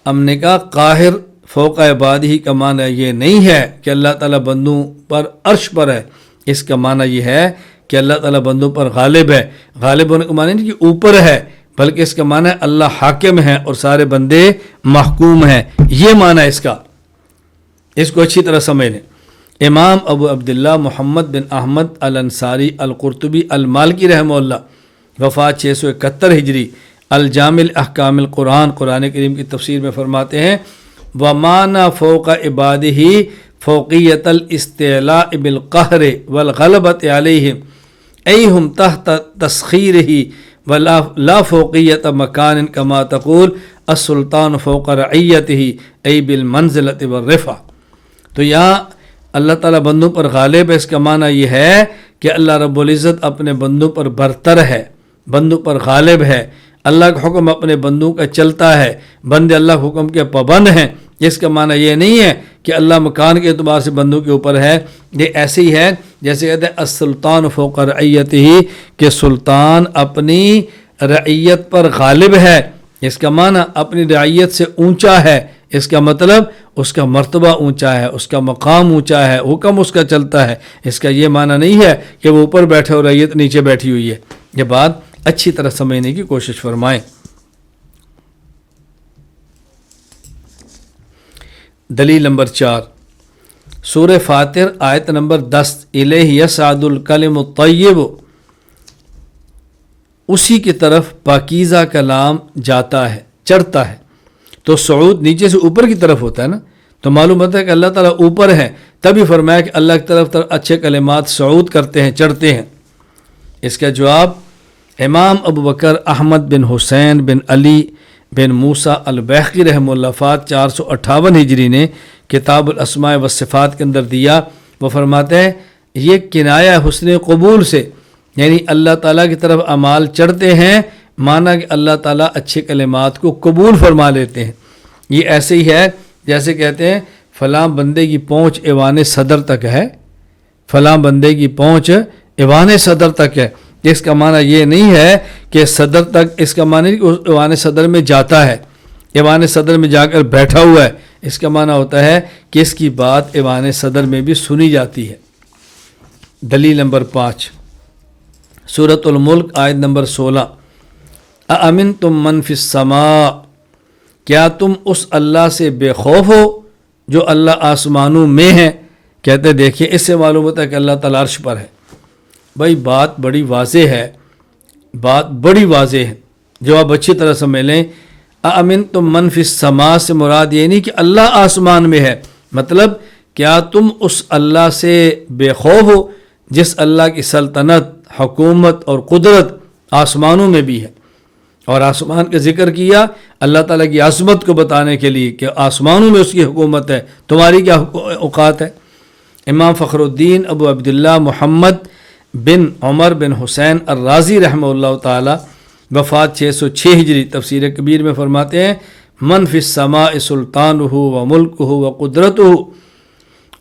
[SPEAKER 1] ہم نے کہا قاہر فوق عبادہ کا معنی یہ نہیں ہے کہ اللہ تعالیٰ بندوں پر عرش پر ہے. اس کا معنی یہ ہے کہ اللہ تعالیٰ بندوں پر غالب ہے. غالب ہونے کا معنی نہیں کہ اوپر ہے، بلکہ اس کا معنی ہے اللہ حاکم ہے اور سارے بندے محکوم ہیں. یہ معنی اس کا، اس کو اچھی طرح سمجھ لیں. امام ابو عبداللہ محمد بن احمد الانصاری القرطبی المالکی رحمہ اللہ، وفات 671 ہجری، الجامع احکام القرآن، قرآن کریم کی تفسیر میں فرماتے ہیں وَمَانَا فَوْقَ عِبَادِهِ فوقیت الاستعلاء بالقہر والغلبۃ علیہم ای ہم تحت تسخیرہ ولا فوقیت مکان کما تقول السلطان فوق رعیتہ ای بالمنزلۃ والرفع. تو یہاں اللہ تعالیٰ بندوں پر غالب ہے، اس کا معنی یہ ہے کہ اللہ رب العزت اپنے بندوں پر برتر ہے، بندوں پر غالب ہے. اللہ کا حکم اپنے بندوں کا چلتا ہے، بندے اللہ کے حکم کے پابند ہیں. اس کا معنی یہ نہیں ہے کہ اللہ مکان کے اعتبار سے بندوں کے اوپر ہے. یہ ایسے ہی ہے جیسے کہتے ہیں السلطان فوق رعیتہ، کہ سلطان اپنی رعیت پر غالب ہے. اس کا معنی اپنی رعیت سے اونچا ہے. اس کا مطلب اس کا مرتبہ اونچا ہے، اس کا مقام اونچا ہے، حکم اس کا چلتا ہے. اس کا یہ معنی نہیں ہے کہ وہ اوپر بیٹھے اور رعیت نیچے بیٹھی ہوئی ہے. یہ بات اچھی طرح سمجھنے کی کوشش فرمائیں. دلیل نمبر 4 سورہ فاطر آیت نمبر 10 الیہ یصعد الکلم الطیب، اسی کی طرف پاکیزہ کلام جاتا ہے، چڑھتا ہے. تو صعود نیچے سے اوپر کی طرف ہوتا ہے نا، تو معلوم ہوتا ہے کہ اللہ تعالیٰ اوپر ہے، تبھی فرمایا کہ اللہ کی طرف اچھے کلمات صعود کرتے ہیں، چڑھتے ہیں. اس کا جواب امام ابو بکر احمد بن حسین بن علی بن موسیٰ البیہقی رحمہ اللہ، وفات 458 ہجری نے کتاب الاسماء والصفات کے اندر دیا. وہ فرماتے ہیں یہ کنایہ حسن قبول سے، یعنی اللہ تعالیٰ کی طرف اعمال چڑھتے ہیں، مانا کہ اللہ تعالیٰ اچھے کلمات کو قبول فرما لیتے ہیں. یہ ایسے ہی ہے جیسے کہتے ہیں فلاں بندے کی پہنچ ایوان صدر تک ہے، فلاں بندے کی پہنچ ایوان صدر تک ہے. اس کا معنی یہ نہیں ہے کہ صدر تک، اس کا معنی کہ ایوان صدر میں جاتا ہے، ایوان صدر میں جا کر بیٹھا ہوا ہے. اس کا معنی ہوتا ہے کہ اس کی بات ایوان صدر میں بھی سنی جاتی ہے. دلیل نمبر 5 سورۃ الملک آیت نمبر 16 اَأَمِنْتُم مَّن فِی السَّمَاءِ، کیا تم اس اللہ سے بے خوف ہو جو اللہ آسمانوں میں ہے. کہتے دیکھیے اس سے معلوم ہوتا ہے کہ اللہ تعالیٰ عرش پر ہے. بھائی بات بڑی واضح ہے، بات بڑی واضح ہے. جو آپ اچھی طرح سمجھ لیں، اَأَمِنْتُم مَّن فِی السَّمَاءِ سے مراد یہ نہیں کہ اللہ آسمان میں ہے، مطلب کیا تم اس اللہ سے بے خوف ہو جس اللہ کی سلطنت، حکومت اور قدرت آسمانوں میں بھی ہے. اور آسمان کا ذکر کیا اللہ تعالیٰ کی عظمت کو بتانے کے لیے کہ آسمانوں میں اس کی حکومت ہے، تمہاری کیا اوقات ہے. امام فخر الدین ابو عبداللہ محمد بن عمر بن حسین الرازی رحمہ اللہ تعالی وفات 606 ہجری تفسیر کبیر میں فرماتے ہیں من فی السماء سلطانہ و ملکہ و قدرتہ،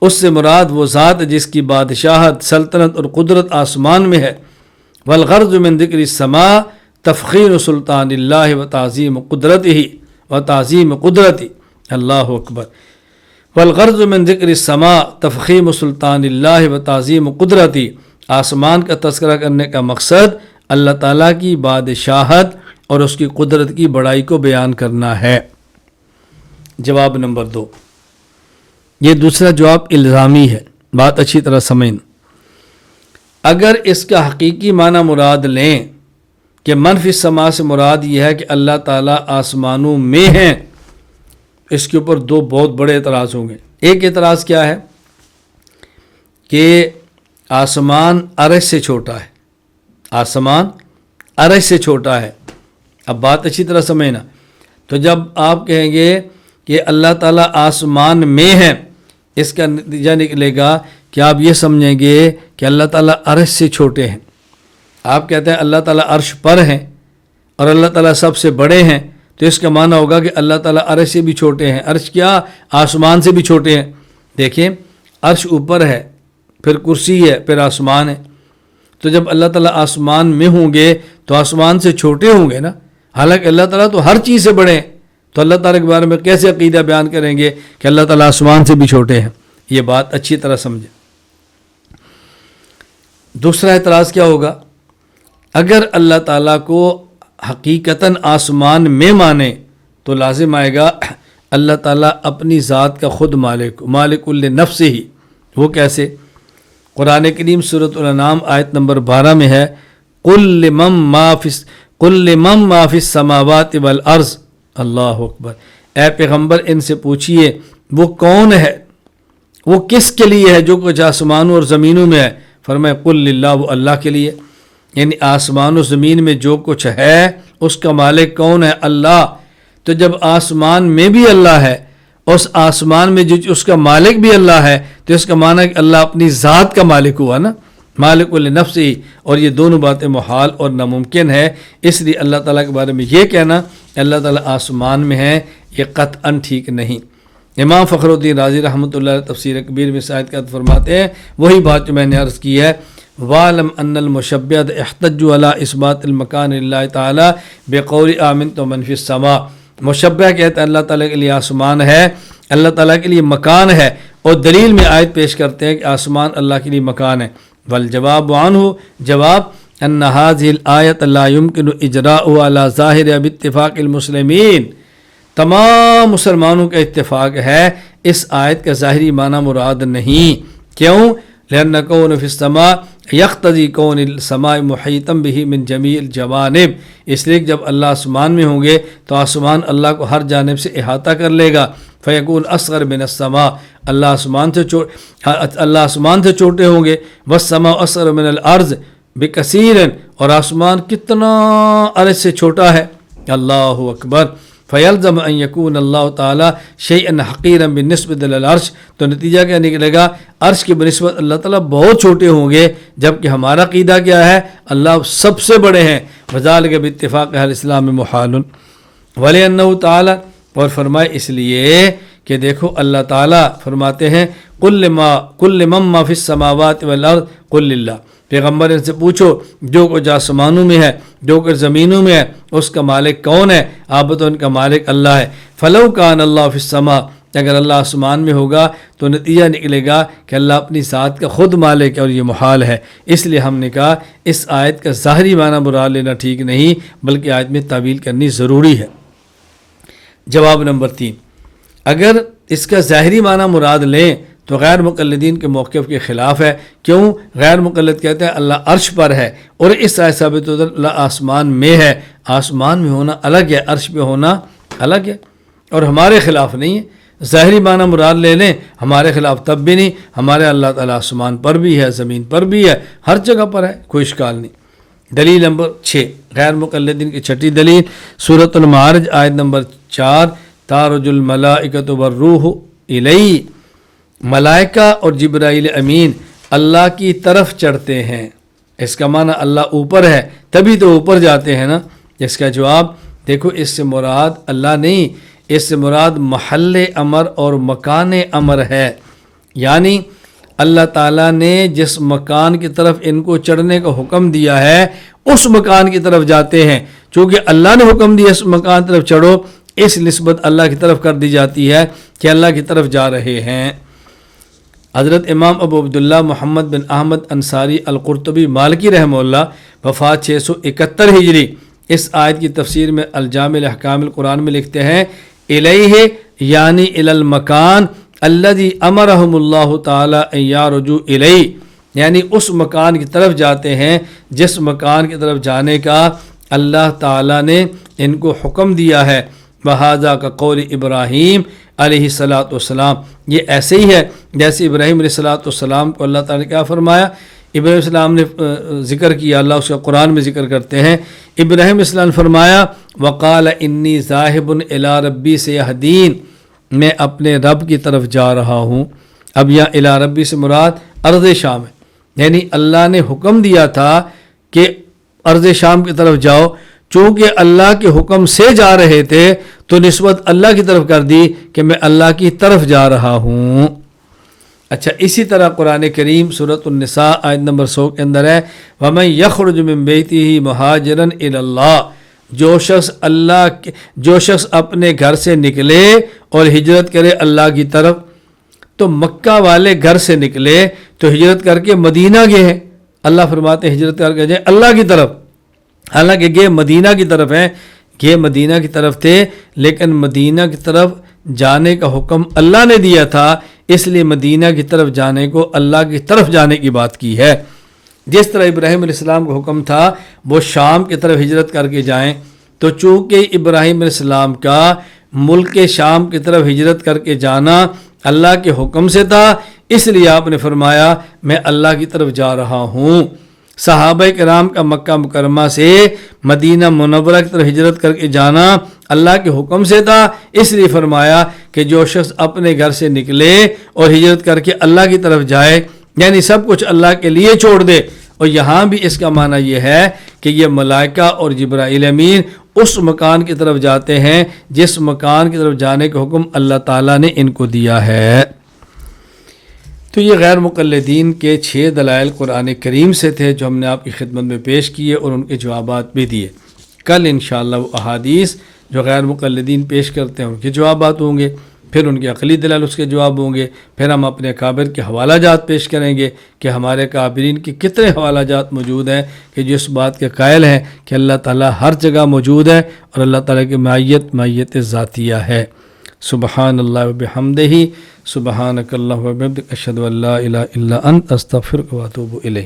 [SPEAKER 1] اس سے مراد وہ ذات جس کی بادشاہت، سلطنت اور قدرت آسمان میں ہے. والغرض من ذکر السماء تفخیر سلطان اللہ و تعظیم قدرتہ اللہ اکبر. والغرض من ذکر السماء تفخیم سلطان اللہ و تعظیم قدرتہ، آسمان کا تذکرہ کرنے کا مقصد اللہ تعالیٰ کی بادشاہت اور اس کی قدرت کی بڑائی کو بیان کرنا ہے. جواب نمبر 2، یہ دوسرا جواب الزامی ہے، بات اچھی طرح سمجھیں. اگر اس کا حقیقی معنی مراد لیں کہ من فی السماء سے مراد یہ ہے کہ اللہ تعالیٰ آسمانوں میں ہیں، اس کے اوپر دو بہت بڑے اعتراض ہوں گے. ایک اعتراض کیا ہے کہ آسمان عرش سے چھوٹا ہے، آسمان عرش سے چھوٹا ہے. اب بات اچھی طرح سمجھنا. تو جب آپ کہیں گے کہ اللہ تعالیٰ آسمان میں ہے، اس کا نتیجہ نکلے گا کہ آپ یہ سمجھیں گے کہ اللہ تعالیٰ عرش سے چھوٹے ہیں. آپ کہتے ہیں اللہ تعالیٰ عرش پر ہیں اور اللہ تعالیٰ سب سے بڑے ہیں، تو اس کا معنی ہوگا کہ اللہ تعالیٰ عرش سے بھی چھوٹے ہیں. عرش کیا، آسمان سے بھی چھوٹے ہیں. دیکھیں عرش اوپر ہے، پھر کرسی ہے، پھر آسمان ہے. تو جب اللہ تعالیٰ آسمان میں ہوں گے تو آسمان سے چھوٹے ہوں گے نا، حالانکہ اللہ تعالیٰ تو ہر چیز سے بڑے ہیں. تو اللہ تعالیٰ کے بارے میں کیسے عقیدہ بیان کریں گے کہ اللہ تعالیٰ آسمان سے بھی چھوٹے ہیں. یہ بات اچھی طرح سمجھیں. دوسرا اعتراض کیا ہوگا، اگر اللہ تعالیٰ کو حقیقتاً آسمان میں مانے تو لازم آئے گا اللہ تعالیٰ اپنی ذات کا خود مالک النفس ہی. وہ کیسے؟ قرآن کریم سورۃ الانعام آیت نمبر 12 میں ہے قُلْ لِمَن مَا فِی السَّمَاوَاتِ وَالْأَرْضِ. اللہ اکبر. اے پیغمبر ان سے پوچھئے وہ کون ہے، وہ کس کے لیے ہے جو کچھ آسمانوں اور زمینوں میں ہے. فرمایا قُلْ لِلَّهِ، وہ اللہ کے لیے. یعنی آسمان و زمین میں جو کچھ ہے اس کا مالک کون ہے؟ اللہ. تو جب آسمان میں بھی اللہ ہے، اس آسمان میں جو اس کا مالک بھی اللہ ہے، تو اس کا معنی ہے کہ اللہ اپنی ذات کا مالک ہوا نا، مالک النفس ہی. اور یہ دونوں باتیں محال اور ناممکن ہے. اس لیے اللہ تعالیٰ کے بارے میں یہ کہنا اللہ تعالیٰ آسمان میں ہے یہ قطعاً ٹھیک نہیں. امام فخر الدین رازی رحمۃ اللہ علیہ تفسیر کبیر میں آیت کا فرماتے ہیں وہی بات جو میں نے عرض کی ہے وَعْلَمْ أَنَّ الْمُشَبِّهَةَ احْتَجُّوا عَلَىٰ إِثْبَاتِ الْمَكَانِ لِلَّهِ تَعَالَىٰ بِقَوْلِ آمِنْتُ مَنْ فِي السَّمَاءِ. مشبہ کہتا ہے اللہ تعالیٰ کے لیے آسمان ہے، اللہ تعالیٰ کے لیے مکان ہے، اور دلیل میں آیت پیش کرتے ہیں کہ آسمان اللہ کے لیے مکان ہے. والجواب عنہ، جواب ان هذه الآیت لا يمكن اجراؤها على ظاہر باتفاق المسلمین. تمام مسلمانوں کا اتفاق ہے اس آیت کا ظاہری معنی مراد نہیں. کیوں؟ لأن كون في السماء يقتضي كون السماء محيطا به من جميع الجوانب. اس لیے جب اللہ آسمان میں ہوں گے تو آسمان اللہ کو ہر جانب سے احاطہ کر لے گا. فیکون اصغر من السماء، اللہ آسمان سے چھوٹے ہوں گے. والسماء اصغر من الارض بکثیر، اور آسمان کتنا عرش سے چھوٹا ہے. اللہ اکبر. فیلزم ان یکون اللہ تعالیٰ شیئا حقیرا بالنسبۃ للعرش. تو نتیجہ کیا نکلے گا؟ عرش کی بنسبت اللہ تعالیٰ بہت چھوٹے ہوں گے، جبکہ ہمارا عقیدہ کیا ہے؟ اللہ سب سے بڑے ہیں. وذالک باتفاق اہل اسلام محال. ولأنہ تعالیٰ، اور فرمائے اس لیے کہ دیکھو اللہ تعالیٰ فرماتے ہیں قل من ما فی السماوات والارض قل للہ، پیغمبر ان سے پوچھو جو کچھ آسمانوں میں ہے جو کچھ زمینوں میں ہے اس کا مالک کون ہے؟ آپ بتاؤ ان کا مالک اللہ ہے۔ فلو کان اللہ فی السماء، اگر اللہ آسمان میں ہوگا تو نتیجہ نکلے گا کہ اللہ اپنی ذات کا خود مالک ہے، اور یہ محال ہے۔ اس لیے ہم نے کہا اس آیت کا ظاہری معنی مراد لینا ٹھیک نہیں، بلکہ آیت میں تعویل کرنی ضروری ہے۔ جواب نمبر 3، اگر اس کا ظاہری معنی مراد لیں تو غیر مقلدین کے موقف کے خلاف ہے۔ کیوں؟ غیر مقلد کہتے ہیں اللہ عرش پر ہے، اور اس آیت ثابت ہوتا ہے اللہ آسمان میں ہے۔ آسمان میں ہونا الگ ہے، عرش پہ ہونا الگ ہے، اور ہمارے خلاف نہیں ہے۔ ظاہری معنی مراد لے لیں، ہمارے خلاف تب بھی نہیں، ہمارے اللہ تعالیٰ آسمان پر بھی ہے، زمین پر بھی ہے، ہر جگہ پر ہے، کوئی اشکال نہیں۔ دلیل نمبر 6، غیر مقلدین کی چھٹی دلیل سورۃ المعارج آیت نمبر 4، تعرج الملائکۃ والروح الیہ، ملائکہ اور جبرائیل امین اللہ کی طرف چڑھتے ہیں۔ اس کا معنی اللہ اوپر ہے تبھی تو اوپر جاتے ہیں نا۔ اس کا جواب دیکھو، اس سے مراد اللہ نہیں، اس سے مراد محل امر اور مکان امر ہے، یعنی اللہ تعالیٰ نے جس مکان کی طرف ان کو چڑھنے کا حکم دیا ہے اس مکان کی طرف جاتے ہیں۔ چونکہ اللہ نے حکم دیا اس مکان کی طرف چڑھو، اس نسبت اللہ کی طرف کر دی جاتی ہے کہ اللہ کی طرف جا رہے ہیں۔ حضرت امام ابو عبداللہ محمد بن احمد انصاری القرطبی مالکی رحمہ اللہ وفات 671 ہجری اس آیت کی تفسیر میں الجامع الاحکام القرآن میں لکھتے ہیں الیہ یعنی الی المکان الذی امرہم اللہ تعالی ان یرجعوا الیہ، یعنی اس مکان کی طرف جاتے ہیں جس مکان کی طرف جانے کا اللہ تعالیٰ نے ان کو حکم دیا ہے۔ وہذا کا قول ابراہیم علیہ السلام، یہ ایسے ہی ہے جیسے ابراہیم علیہ السلام کو اللہ تعالیٰ نے کیا فرمایا۔ ابراہیم علیہ السلام نے ذکر کیا، اللہ اس کا قرآن میں ذکر کرتے ہیں۔ ابراہیم علیہ السلام نے فرمایا وقال انی ذاہب الی ربی سیہدین، میں اپنے رب کی طرف جا رہا ہوں۔ اب یہاں الی ربی سے مراد ارض شام ہے، یعنی اللہ نے حکم دیا تھا کہ ارض شام کی طرف جاؤ، چونکہ اللہ کے حکم سے جا رہے تھے تو نسبت اللہ کی طرف کر دی کہ میں اللہ کی طرف جا رہا ہوں۔ اچھا، اسی طرح قرآن کریم سورۃ النساء آیت نمبر 100 کے اندر ہے وَمَن يَخْرُجْ مِن بَيْتِهِ مُهَاجِرًا إِلَى اللَّهِ، جو شخص اپنے گھر سے نکلے اور ہجرت کرے اللہ کی طرف، تو مکہ والے گھر سے نکلے تو ہجرت کر کے مدینہ گئے ہیں۔ اللہ فرماتے ہیں ہجرت کر کے جائیں اللہ کی طرف، حالانکہ یہ مدینہ کی طرف ہیں، یہ مدینہ کی طرف تھے، لیکن مدینہ کی طرف جانے کا حکم اللہ نے دیا تھا، اس لیے مدینہ کی طرف جانے کو اللہ کی طرف جانے کی بات کی ہے۔ جس طرح ابراہیم علیہ السلام کا حکم تھا وہ شام کی طرف ہجرت کر کے جائیں، تو چونکہ ابراہیم علیہ السلام کا ملک شام کی طرف ہجرت کر کے جانا اللہ کے حکم سے تھا، اس لیے آپ نے فرمایا میں اللہ کی طرف جا رہا ہوں۔ صحابہ کرام کا مکہ مکرمہ سے مدینہ منورہ کی طرف ہجرت کر کے جانا اللہ کے حکم سے تھا، اس لیے فرمایا کہ جو شخص اپنے گھر سے نکلے اور ہجرت کر کے اللہ کی طرف جائے، یعنی سب کچھ اللہ کے لیے چھوڑ دے۔ اور یہاں بھی اس کا معنی یہ ہے کہ یہ ملائکہ اور جبرائیل امین اس مکان کی طرف جاتے ہیں جس مکان کی طرف جانے کا حکم اللہ تعالیٰ نے ان کو دیا ہے۔ تو یہ غیر مقلدین کے 6 دلائل قرآن کریم سے تھے جو ہم نے آپ کی خدمت میں پیش کیے اور ان کے جوابات بھی دیے۔ کل انشاءاللہ وہ احادیث جو غیر مقلدین پیش کرتے ہیں ان کے جوابات ہوں گے، پھر ان کے عقلی دلائل اس کے جواب ہوں گے، پھر ہم اپنے اکابر کے حوالہ جات پیش کریں گے کہ ہمارے اکابرین کی کتنے حوالہ جات موجود ہیں کہ جو اس بات کے قائل ہیں کہ اللہ تعالیٰ ہر جگہ موجود ہے اور اللہ تعالیٰ کی معیت ذاتیہ ہے۔ سبحان اللہ و بحمدہ، سبحانک اللہ و بحمدک، اشہد ان لا الہ الا انت، استغفرک و اتوب الیک۔